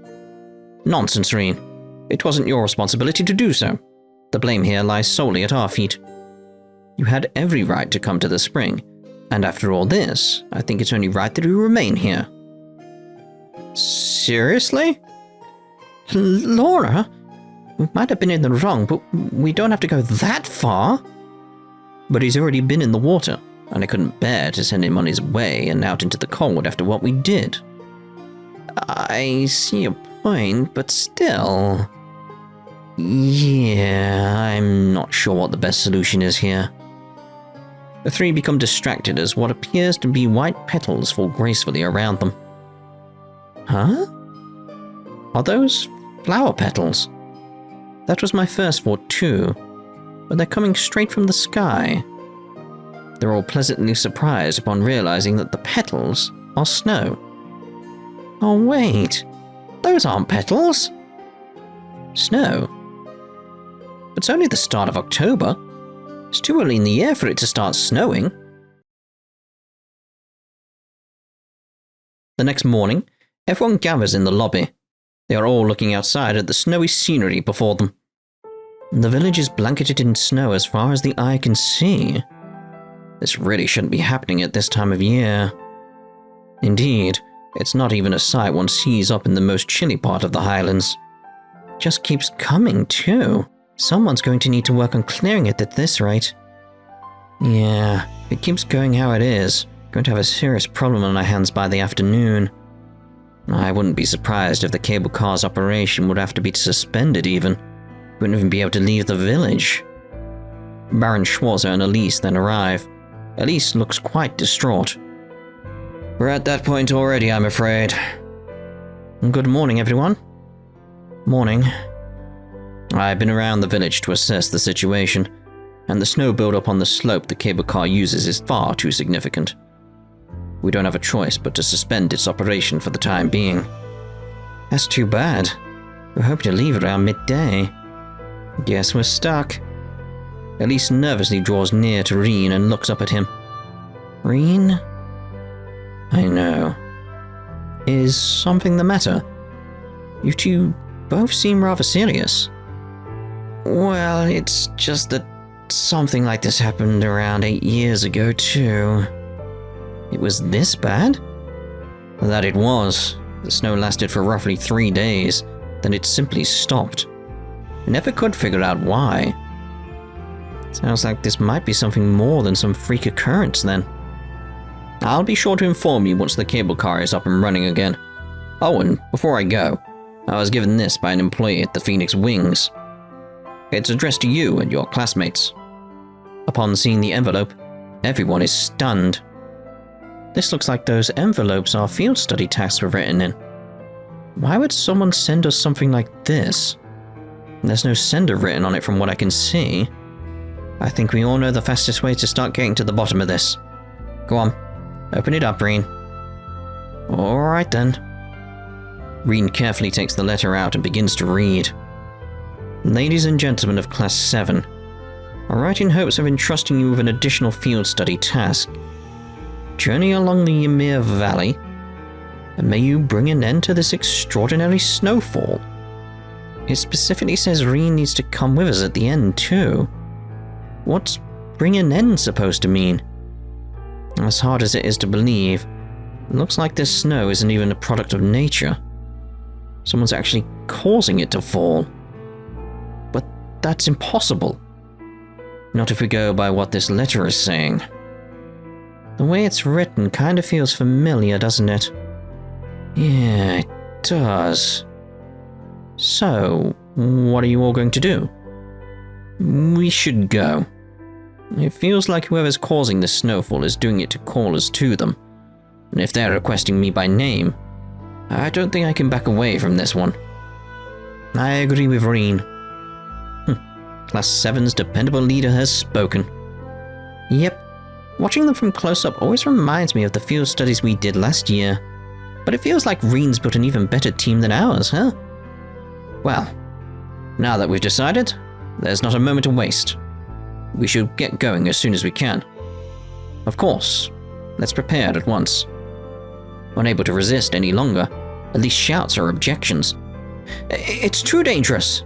Nonsense, Rean. It wasn't your responsibility to do so. The blame here lies solely at our feet. You had every right to come to the spring, and after all this, I think it's only right that you remain here. Seriously? Laura? We might have been in the wrong, but we don't have to go that far. But he's already been in the water, and I couldn't bear to send him on his way and out into the cold after what we did. I see your point, but still. Yeah, I'm not sure what the best solution is here. The three become distracted as what appears to be white petals fall gracefully around them. Huh? Are those flower petals? That was my first thought too, but they're coming straight from the sky. They're all pleasantly surprised upon realizing that the petals are snow. Oh wait, those aren't petals. Snow? It's only the start of October. It's too early in the year for it to start snowing. The next morning, everyone gathers in the lobby. They are all looking outside at the snowy scenery before them. The village is blanketed in snow as far as the eye can see. This really shouldn't be happening at this time of year. Indeed, it's not even a sight one sees up in the most chilly part of the Highlands. It just keeps coming, too. Someone's going to need to work on clearing it at this rate. Yeah, if it keeps going how it is, we're going to have a serious problem on our hands by the afternoon. I wouldn't be surprised if the cable car's operation would have to be suspended even. We wouldn't even be able to leave the village. Baron Schwarzer and Elise then arrive. Elise looks quite distraught. We're at that point already, I'm afraid. Good morning, everyone. Morning. I've been around the village to assess the situation, and the snow buildup on the slope the cable car uses is far too significant. We don't have a choice but to suspend its operation for the time being. That's too bad. We're hoping to leave around midday. Guess we're stuck. Elise nervously draws near to Rean and looks up at him. Rean? I know. Is something the matter? You two both seem rather serious. Well, it's just that something like this happened around 8 years ago, too. It was this bad? That it was. The snow lasted for roughly 3 days, then it simply stopped. I never could figure out why. Sounds like this might be something more than some freak occurrence, then. I'll be sure to inform you once the cable car is up and running again. Oh, and before I go, I was given this by an employee at the Phoenix Wings. It's addressed to you and your classmates. Upon seeing the envelope, everyone is stunned. This looks like those envelopes our field study tasks were written in. Why would someone send us something like this? There's no sender written on it from what I can see. I think we all know the fastest way to start getting to the bottom of this. Go on, open it up, Rean. Alright then. Rean carefully takes the letter out and begins to read. Ladies and gentlemen of Class 7, I write in hopes of entrusting you with an additional field study task. Journey along the Ymir Valley, and may you bring an end to this extraordinary snowfall. It specifically says Rean needs to come with us at the end too. What's bring an end supposed to mean? As hard as it is to believe, it looks like this snow isn't even a product of nature. Someone's actually causing it to fall. But that's impossible. Not if we go by what this letter is saying. The way it's written kind of feels familiar, doesn't it? Yeah, it does. So, what are you all going to do? We should go. It feels like whoever's causing this snowfall is doing it to call us to them. And if they're requesting me by name, I don't think I can back away from this one. I agree with Rean. Class 7's dependable leader has spoken. Yep, watching them from close up always reminds me of the field studies we did last year. But it feels like Rean's built an even better team than ours, huh? Well, now that we've decided, there's not a moment to waste. We should get going as soon as we can. Of course, let's prepare at once. Unable to resist any longer, at least shouts our objections. It's too dangerous.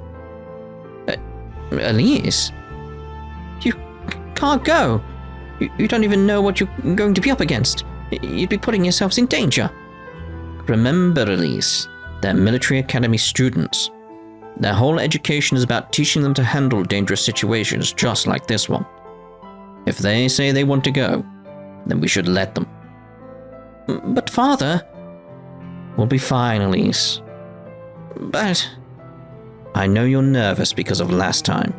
Elise? You can't go. You don't even know what you're going to be up against. You'd be putting yourselves in danger. Remember, Elise, they're military academy students. Their whole education is about teaching them to handle dangerous situations just like this one. If they say they want to go, then we should let them. But Father... We'll be fine, Elise. But... I know you're nervous because of last time,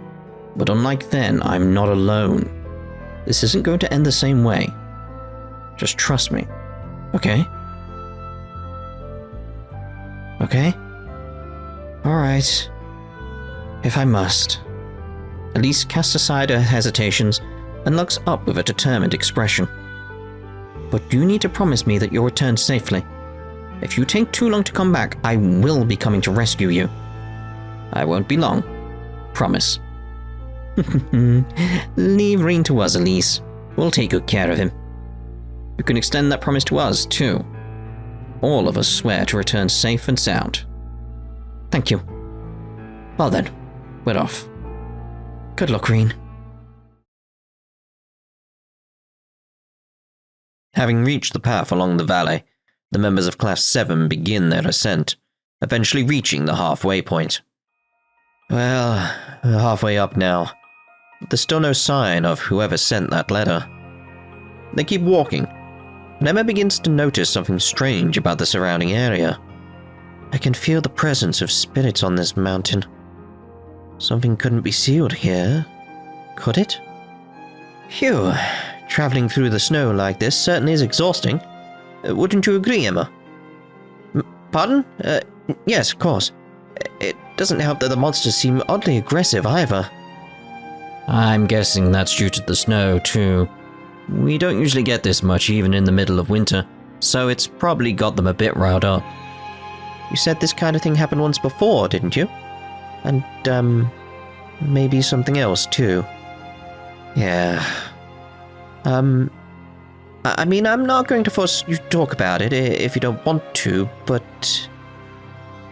but unlike then, I'm not alone. This isn't going to end the same way. Just trust me, okay? Okay? Alright. If I must. Elise casts aside her hesitations and looks up with a determined expression. But you need to promise me that you'll return safely. If you take too long to come back, I will be coming to rescue you. I won't be long. Promise. Leave Rean to us, Elise. We'll take good care of him. You can extend that promise to us, too. All of us swear to return safe and sound. Thank you. Well then, we're off. Good luck, Rean. Having reached the path along the valley, the members of Class 7 begin their ascent, eventually reaching the halfway point. Well, we're halfway up now. There's still no sign of whoever sent that letter. They keep walking, and Emma begins to notice something strange about the surrounding area. I can feel the presence of spirits on this mountain. Something couldn't be sealed here, could it? Phew, traveling through the snow like this certainly is exhausting. Wouldn't you agree, Emma? Pardon? Yes, of course. It doesn't help that the monsters seem oddly aggressive either. I'm guessing that's due to the snow, too. We don't usually get this much even in the middle of winter, so it's probably got them a bit riled up. You said this kind of thing happened once before, didn't you? And, maybe something else, too. Yeah. I mean, I'm not going to force you to talk about it if you don't want to, but...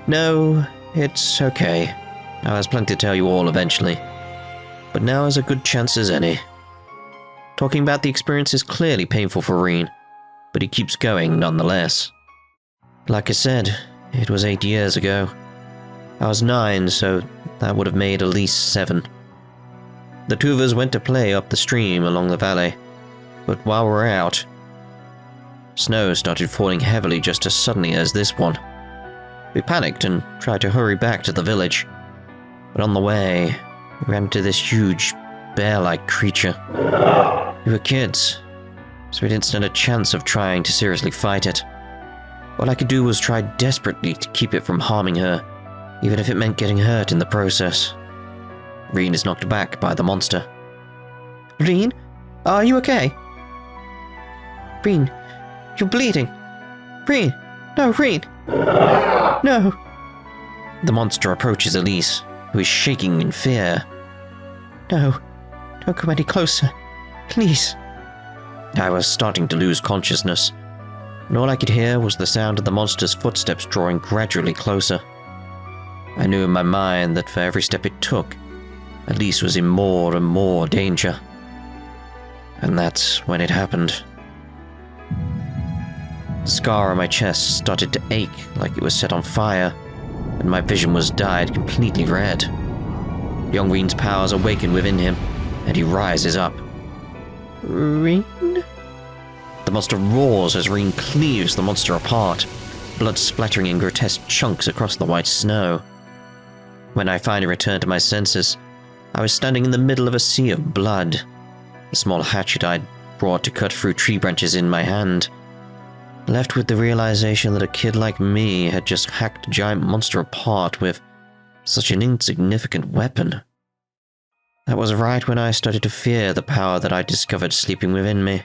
No, it's okay. I has plenty to tell you all eventually. But now is a good chance as any. Talking about the experience is clearly painful for Rean, but he keeps going nonetheless. Like I said, it was 8 years ago. I was 9, so that would have made at least 7. The two of us went to play up the stream along the valley, but while we were out, snow started falling heavily just as suddenly as this one. We panicked and tried to hurry back to the village, but on the way, we ran into this huge, bear-like creature. We were kids, so we didn't stand a chance of trying to seriously fight it. All I could do was try desperately to keep it from harming her, even if it meant getting hurt in the process. Rean is knocked back by the monster. Rean? Are you okay? Rean, you're bleeding. Rean, No, Rean! No! The monster approaches Elise, who is shaking in fear. No, don't come any closer. Please. I was starting to lose consciousness, and all I could hear was the sound of the monster's footsteps drawing gradually closer. I knew in my mind that for every step it took, Elise was in more and more danger. And that's when it happened. The scar on my chest started to ache like it was set on fire, and my vision was dyed completely red. Young Rean's powers awaken within him, and he rises up. Rean? The monster roars as Rean cleaves the monster apart, blood splattering in grotesque chunks across the white snow. When I finally returned to my senses, I was standing in the middle of a sea of blood, the small hatchet I'd brought to cut through tree branches in my hand, left with the realization that a kid like me had just hacked a giant monster apart with such an insignificant weapon. That was right when I started to fear the power that I discovered sleeping within me.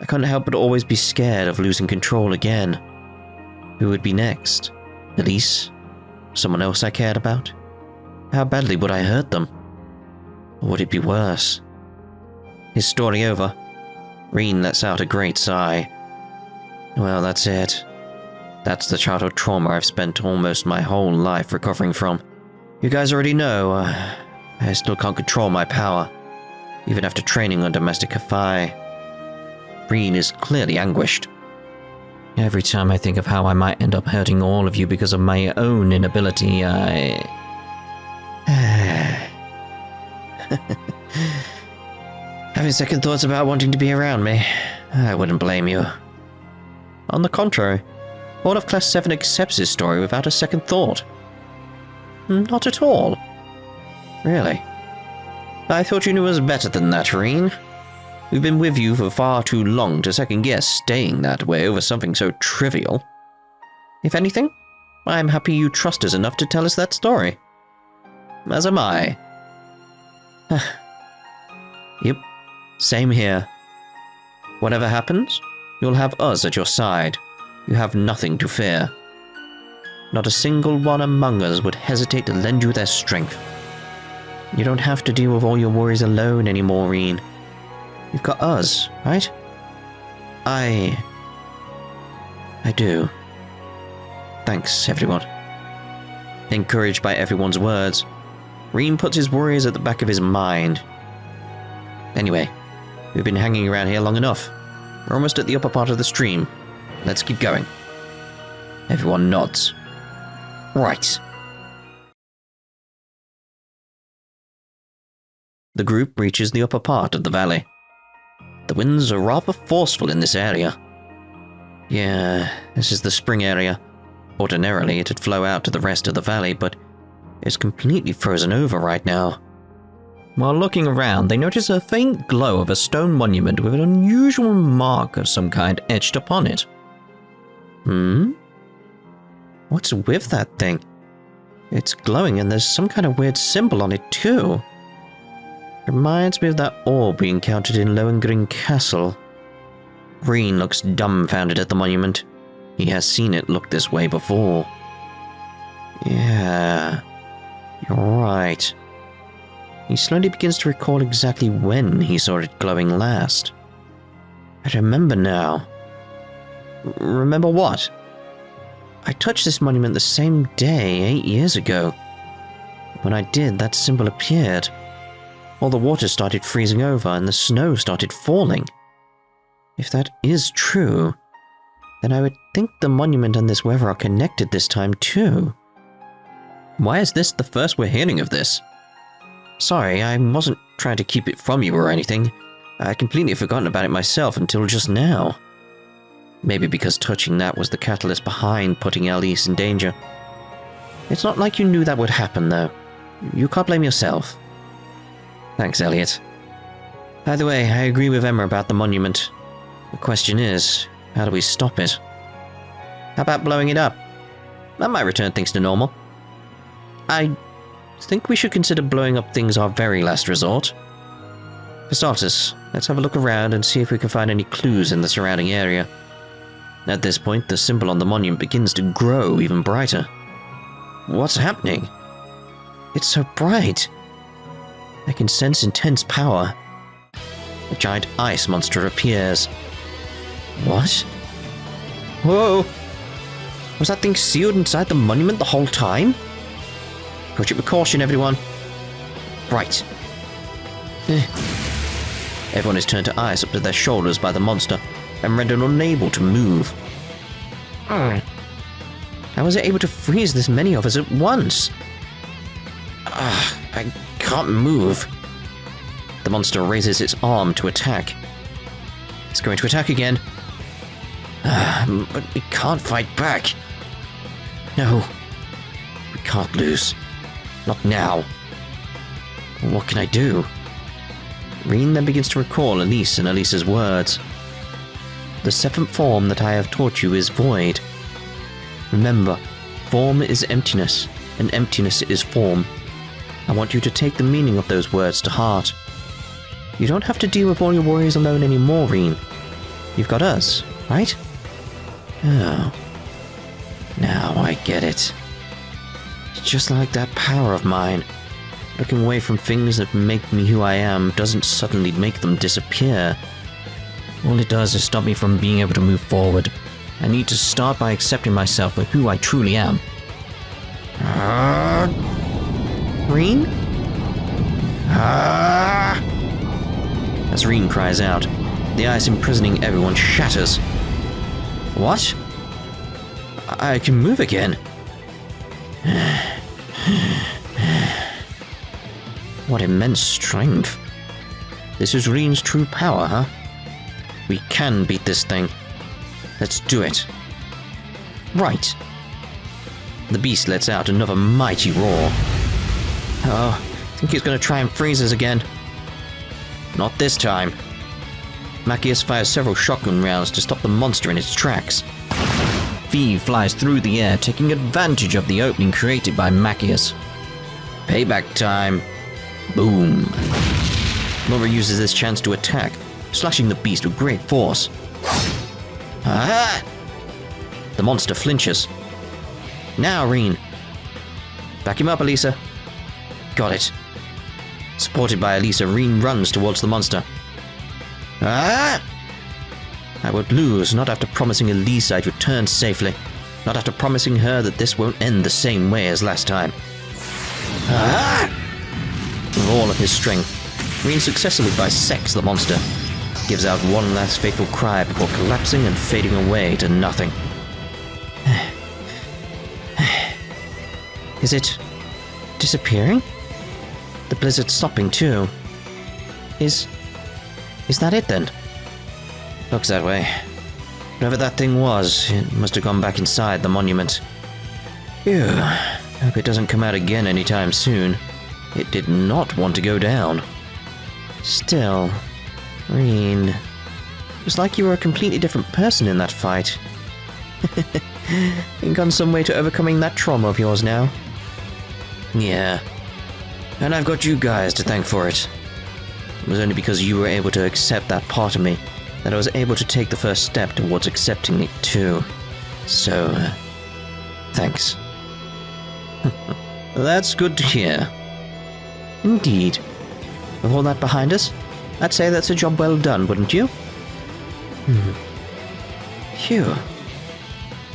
I couldn't help but always be scared of losing control again. Who would be next? Elise? Someone else I cared about? How badly would I hurt them? Or would it be worse? His story over, Rean lets out a great sigh. Well, that's it. That's the childhood trauma I've spent almost my whole life recovering from. You guys already know, I still can't control my power, even after training on domestic Hafai. Rean is clearly anguished. Every time I think of how I might end up hurting all of you because of my own inability, Having second thoughts about wanting to be around me, I wouldn't blame you. On the contrary, all of Class 7 accepts his story without a second thought. Not at all. Really? I thought you knew us better than that, Rean. We've been with you for far too long to second-guess staying that way over something so trivial. If anything, I'm happy you trust us enough to tell us that story. As am I. Yep, same here. Whatever happens, you'll have us at your side. You have nothing to fear. Not a single one among us would hesitate to lend you their strength. You don't have to deal with all your worries alone anymore, Rean. You've got us, right? I do. Thanks, everyone. Encouraged by everyone's words, Rean puts his worries at the back of his mind. Anyway, we've been hanging around here long enough. We're almost at the upper part of the stream. Let's keep going. Everyone nods. Right. The group reaches the upper part of the valley. The winds are rather forceful in this area. Yeah, this is the spring area. Ordinarily, it'd flow out to the rest of the valley, but it's completely frozen over right now. While looking around, they notice a faint glow of a stone monument with an unusual mark of some kind etched upon it. What's with that thing? It's glowing and there's some kind of weird symbol on it too. Reminds me of that orb we encountered in Lohengrin Castle. Rean looks dumbfounded at the monument. He has seen it look this way before. Yeah, you're right. He slowly begins to recall exactly when he saw it glowing last. I remember now. Remember what? I touched this monument the same day 8 years ago. When I did, that symbol appeared. All the water started freezing over and the snow started falling. If that is true, then I would think the monument and this weather are connected this time too. Why is this the first we're hearing of this? Sorry, I wasn't trying to keep it from you or anything. I'd completely forgotten about it myself until just now. Maybe because touching that was the catalyst behind putting Elise in danger. It's not like you knew that would happen, though. You can't blame yourself. Thanks, Elliot. By the way, I agree with Emma about the monument. The question is, how do we stop it? How about blowing it up? That might return things to normal. I think we should consider blowing up things our very last resort. For starters, let's have a look around and see if we can find any clues in the surrounding area. At this point, the symbol on the monument begins to grow even brighter. What's happening? It's so bright. I can sense intense power. A giant ice monster appears. What? Whoa! Was that thing sealed inside the monument the whole time? Approach it with caution, everyone. Right. Everyone is turned to ice up to their shoulders by the monster and rendered unable to move. How was it able to freeze this many of us at once? I can't move. The monster raises its arm to attack. It's going to attack again. But we can't fight back. No. We can't lose. Not now. What can I do? Rean then begins to recall Elise and Elise's words. The seventh form that I have taught you is void. Remember, form is emptiness, and emptiness is form. I want you to take the meaning of those words to heart. You don't have to deal with all your worries alone anymore, Rean. You've got us, right? Oh. Now I get it. It's just like that power of mine. Looking away from things that make me who I am doesn't suddenly make them disappear. All it does is stop me from being able to move forward. I need to start by accepting myself for who I truly am. Rean? As Rean cries out, the ice imprisoning everyone shatters. What? I can move again. What immense strength. This is Rean's true power, huh? We can beat this thing. Let's do it. Right. The beast lets out another mighty roar. Oh, I think he's going to try and freeze us again. Not this time. Machias fires several shotgun rounds to stop the monster in its tracks. Vive flies through the air, taking advantage of the opening created by Machias. Payback time. Boom. Laura uses this chance to attack, slashing the beast with great force. The monster flinches. Now, Rean. Back him up, Elisa. Got it. Supported by Elisa, Rean runs towards the monster. I would lose, not after promising Elisa I'd return safely. Not after promising her that this won't end the same way as last time. With all of his strength, Rean successfully bisects the monster. Gives out one last fateful cry before collapsing and fading away to nothing. Is it disappearing? The blizzard's stopping too. Is that it then? Looks that way. Whatever that thing was, it must have gone back inside the monument. Phew. Hope it doesn't come out again anytime soon. It did not want to go down. Still, Rean, it was like you were a completely different person in that fight. Think on some way to overcoming that trauma of yours now? Yeah. And I've got you guys to thank for it. It was only because you were able to accept that part of me that I was able to take the first step towards accepting it too. So, thanks. That's good to hear. Indeed. With all that behind us, I'd say that's a job well done, wouldn't you? Phew.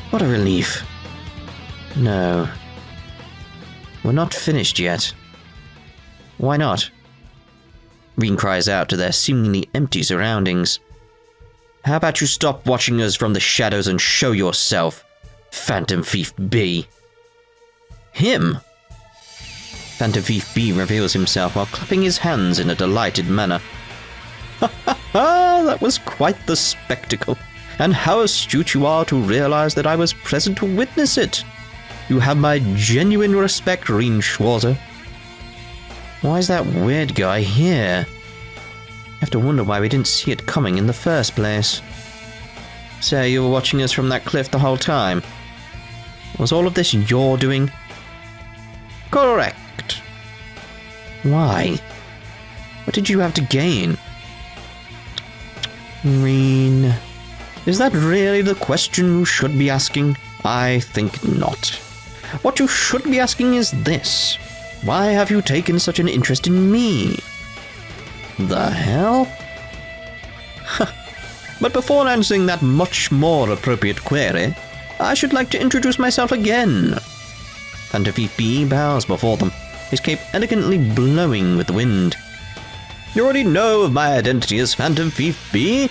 What a relief. No. We're not finished yet. Why not? Rean cries out to their seemingly empty surroundings. How about you stop watching us from the shadows and show yourself, Phantom Thief B? Him? Phantom Thief B reveals himself while clapping his hands in a delighted manner. Ha ha ha! That was quite the spectacle. And how astute you are to realize that I was present to witness it. You have my genuine respect, Rean Schwarzer. Why is that weird guy here? I have to wonder why we didn't see it coming in the first place. So you were watching us from that cliff the whole time? Was all of this your doing? Correct. Why? What did you have to gain? Rean. Is that really the question you should be asking? I think not. What you should be asking is this. Why have you taken such an interest in me? The hell? But before answering that much more appropriate query, I should like to introduce myself again. Phantom Thief B bows before them, his cape elegantly blowing with the wind. You already know of my identity as Phantom Thief B,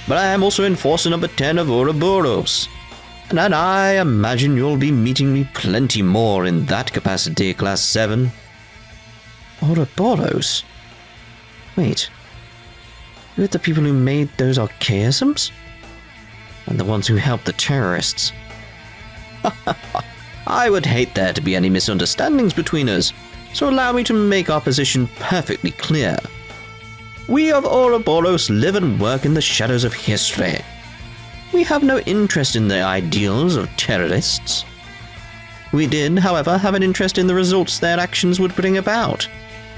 but I am also Enforcer number 10 of Erebonia. And I imagine you'll be meeting me plenty more in that capacity, Class 7. Ouroboros? Wait. You're the people who made those archaisms? And the ones who helped the terrorists? I would hate there to be any misunderstandings between us, so allow me to make our position perfectly clear. We of Ouroboros live and work in the shadows of history. We have no interest in the ideals of terrorists. We did, however, have an interest in the results their actions would bring about,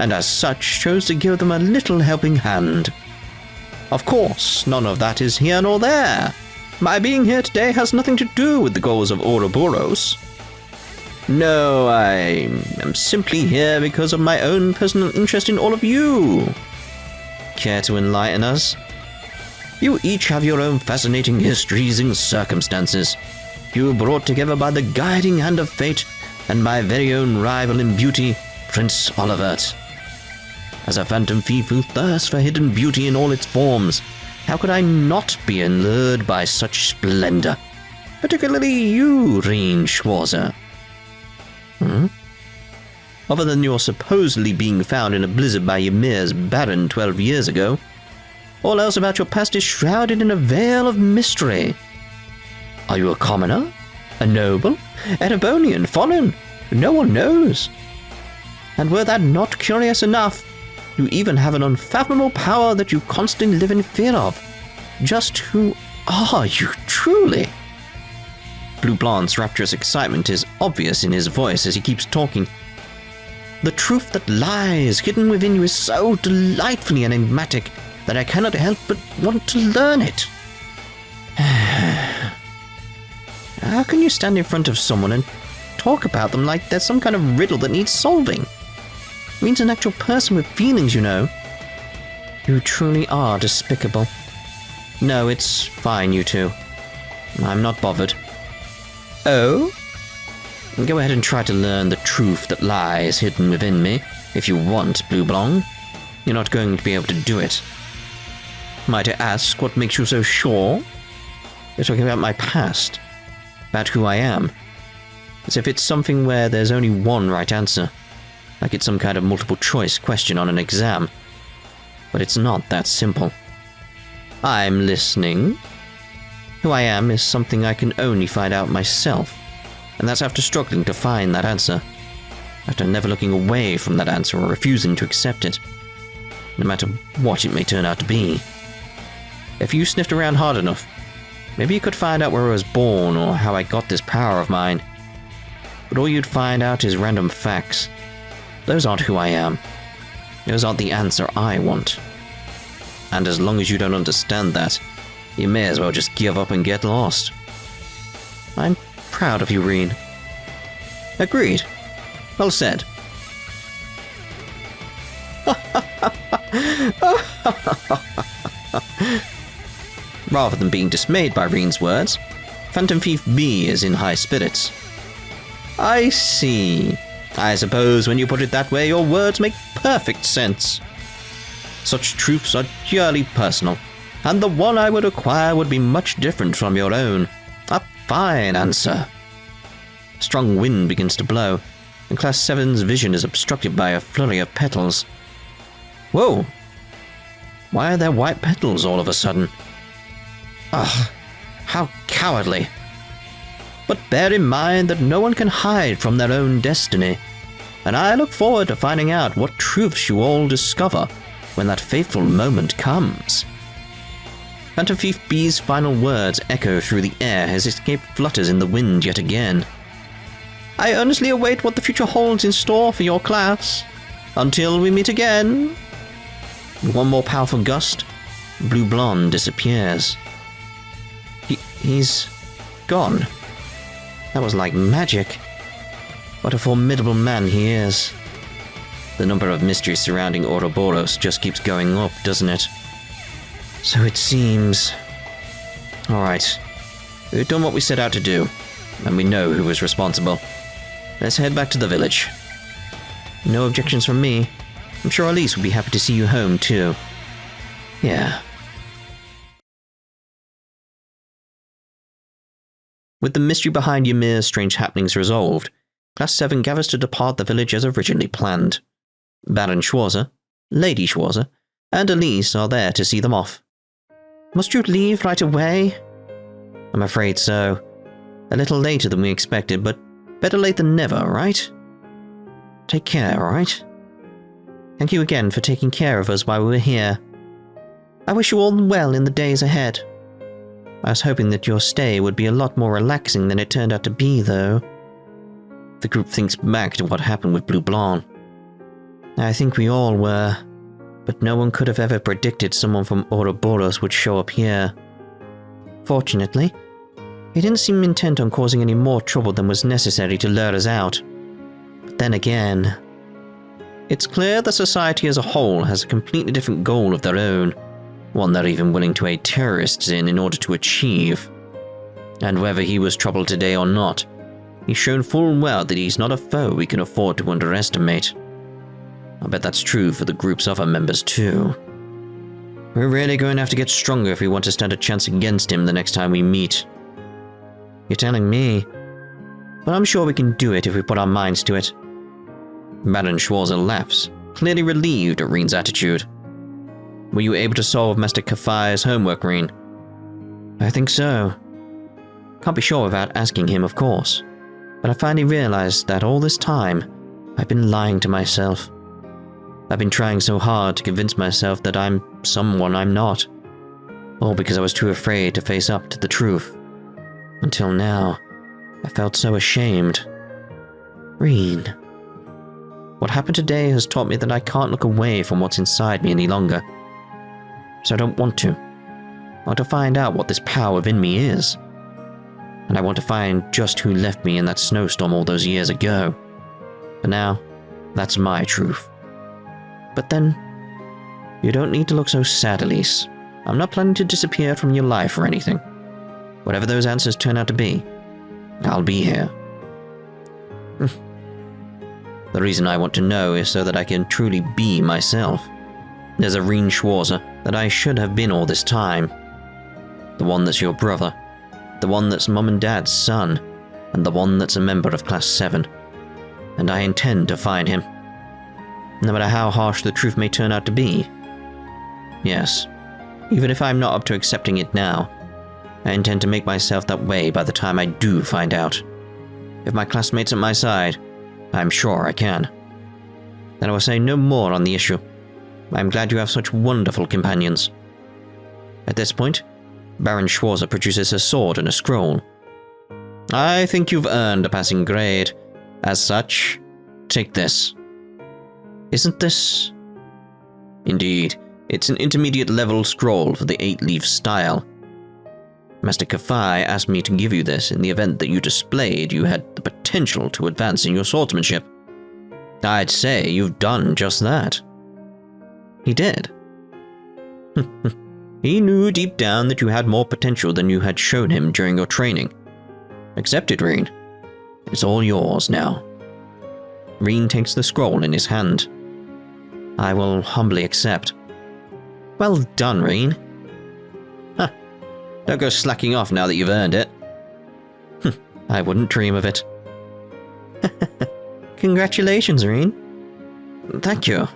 and as such chose to give them a little helping hand. Of course, none of that is here nor there. My being here today has nothing to do with the goals of Ouroboros. No, I am simply here because of my own personal interest in all of you. Care to enlighten us? You each have your own fascinating histories and circumstances. You were brought together by the guiding hand of fate and my very own rival in beauty, Prince Olivert. As a phantom thief who thirsts for hidden beauty in all its forms, how could I not be allured by such splendor? Particularly you, Rean Schwarzer. Other than your supposedly being found in a blizzard by Ymir's Baron 12 years ago, all else about your past is shrouded in a veil of mystery. Are you a commoner? A noble? Erebonian? Foreign? No one knows. And were that not curious enough, you even have an unfathomable power that you constantly live in fear of. Just who are you truly? Blue Blonde's rapturous excitement is obvious in his voice as he keeps talking. The truth that lies hidden within you is so delightfully enigmatic that I cannot help but want to learn it. How can you stand in front of someone and talk about them like there's some kind of riddle that needs solving? Rean's an actual person with feelings, you know. You truly are despicable. No, it's fine, you two. I'm not bothered. Oh? Go ahead and try to learn the truth that lies hidden within me, if you want, Blue Blonde. You're not going to be able to do it. Might I ask what makes you so sure? You're talking about my past. About who I am. As if it's something where there's only one right answer. Like it's some kind of multiple choice question on an exam. But it's not that simple. I'm listening. Who I am is something I can only find out myself. And that's after struggling to find that answer. After never looking away from that answer or refusing to accept it. No matter what it may turn out to be. If you sniffed around hard enough, maybe you could find out where I was born or how I got this power of mine. But all you'd find out is random facts. Those aren't who I am. Those aren't the answer I want. And as long as you don't understand that, you may as well just give up and get lost. I'm proud of you, Rean. Agreed. Well said. Rather than being dismayed by Rean's words, Phantom Thief B is in high spirits. I see. I suppose when you put it that way, your words make perfect sense. Such truths are purely personal, and the one I would acquire would be much different from your own. A fine answer. A strong wind begins to blow, and Class 7's vision is obstructed by a flurry of petals. Whoa! Why are there white petals all of a sudden? Ugh, how cowardly. But bear in mind that no one can hide from their own destiny, and I look forward to finding out what truths you all discover when that fateful moment comes. Phantom Thief B's final words echo through the air as his cape flutters in the wind yet again. I earnestly await what the future holds in store for your class. Until we meet again. One more powerful gust, Blue Blonde disappears. He He's gone. That was like magic. What a formidable man he is. The number of mysteries surrounding Erebonia just keeps going up, doesn't it? So it seems. Alright. We've done what we set out to do, and we know who was responsible. Let's head back to the village. No objections from me. I'm sure Elise will be happy to see you home, too. Yeah. With the mystery behind Ymir's strange happenings resolved, Class 7 gathers to depart the village as originally planned. Baron Schwarzer, Lady Schwarzer, and Elise are there to see them off. Must you leave right away? I'm afraid so. A little later than we expected, but better late than never, right? Take care, alright? Thank you again for taking care of us while we were here. I wish you all well in the days ahead. I was hoping that your stay would be a lot more relaxing than it turned out to be, though. The group thinks back to what happened with Blue Blanc. I think we all were, but no one could have ever predicted someone from Erebonia would show up here. Fortunately, he didn't seem intent on causing any more trouble than was necessary to lure us out. But then again, it's clear that society as a whole has a completely different goal of their own, one they're even willing to aid terrorists in order to achieve. And whether he was troubled today or not, he's shown full well that he's not a foe we can afford to underestimate. I bet that's true for the group's other members too. We're really going to have to get stronger if we want to stand a chance against him the next time we meet. You're telling me, but I'm sure we can do it if we put our minds to it. Baron Schwarzer laughs, clearly relieved at Rean's attitude. Were you able to solve Master Kafai's homework, Rean? I think so. Can't be sure without asking him, of course, but I finally realized that all this time, I've been lying to myself. I've been trying so hard to convince myself that I'm someone I'm not, all because I was too afraid to face up to the truth. Until now, I felt so ashamed. Rean. What happened today has taught me that I can't look away from what's inside me any longer. So I don't want to. I want to find out what this power within me is. And I want to find just who left me in that snowstorm all those years ago. But now, that's my truth. But then, you don't need to look so sad, Elise. I'm not planning to disappear from your life or anything. Whatever those answers turn out to be, I'll be here. The reason I want to know is so that I can truly be myself. There's a Rean Schwarzer that I should have been all this time. The one that's your brother, the one that's Mum and Dad's son, and the one that's a member of Class 7. And I intend to find him. No matter how harsh the truth may turn out to be. Yes, even if I'm not up to accepting it now, I intend to make myself that way by the time I do find out. If my classmates at my side, I'm sure I can. Then I will say no more on the issue. I'm glad you have such wonderful companions. At this point, Baron Schwarzer produces a sword and a scroll. I think you've earned a passing grade. As such, take this. Isn't this? Indeed, it's an intermediate level scroll for the 8-leaf style. Master Kafai asked me to give you this in the event that you displayed you had the potential to advance in your swordsmanship. I'd say you've done just that. He did. He knew deep down that you had more potential than you had shown him during your training. Accept it, Rean. It's all yours now. Rean takes the scroll in his hand. I will humbly accept. Well done, Rean. Huh. Don't go slacking off now that you've earned it. I wouldn't dream of it. Congratulations, Rean. Thank you.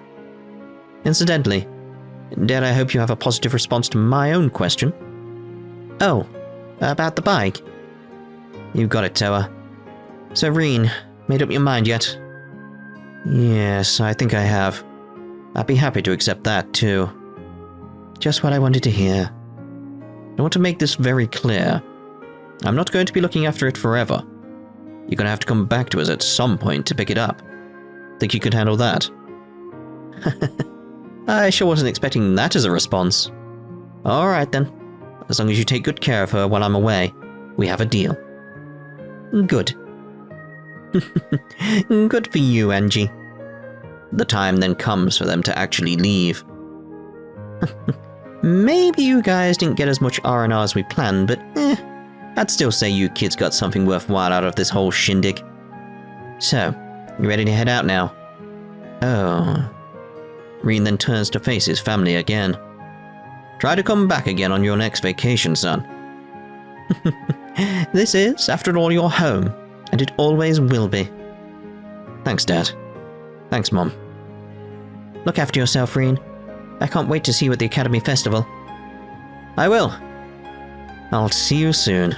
Incidentally, dare I hope you have a positive response to my own question? Oh, about the bike. You got it, Toa. So, Rean, made up your mind yet? Yes, I think I have. I'd be happy to accept that, too. Just what I wanted to hear. I want to make this very clear. I'm not going to be looking after it forever. You're going to have to come back to us at some point to pick it up. Think you could handle that? I sure wasn't expecting that as a response. Alright then. As long as you take good care of her while I'm away, We have a deal. Good. Good for you, Angie. The time then comes for them to actually leave. Maybe you guys didn't get as much R&R as we planned, but I'd still say you kids got something worthwhile out of this whole shindig. So, you ready to head out now? Oh. Rean then turns to face his family again. Try to come back again on your next vacation, son. This is, after all, your home, and it always will be. Thanks, Dad. Thanks, Mom. Look after yourself, Rean. I can't wait to see you at the Academy Festival. I will. I'll see you soon.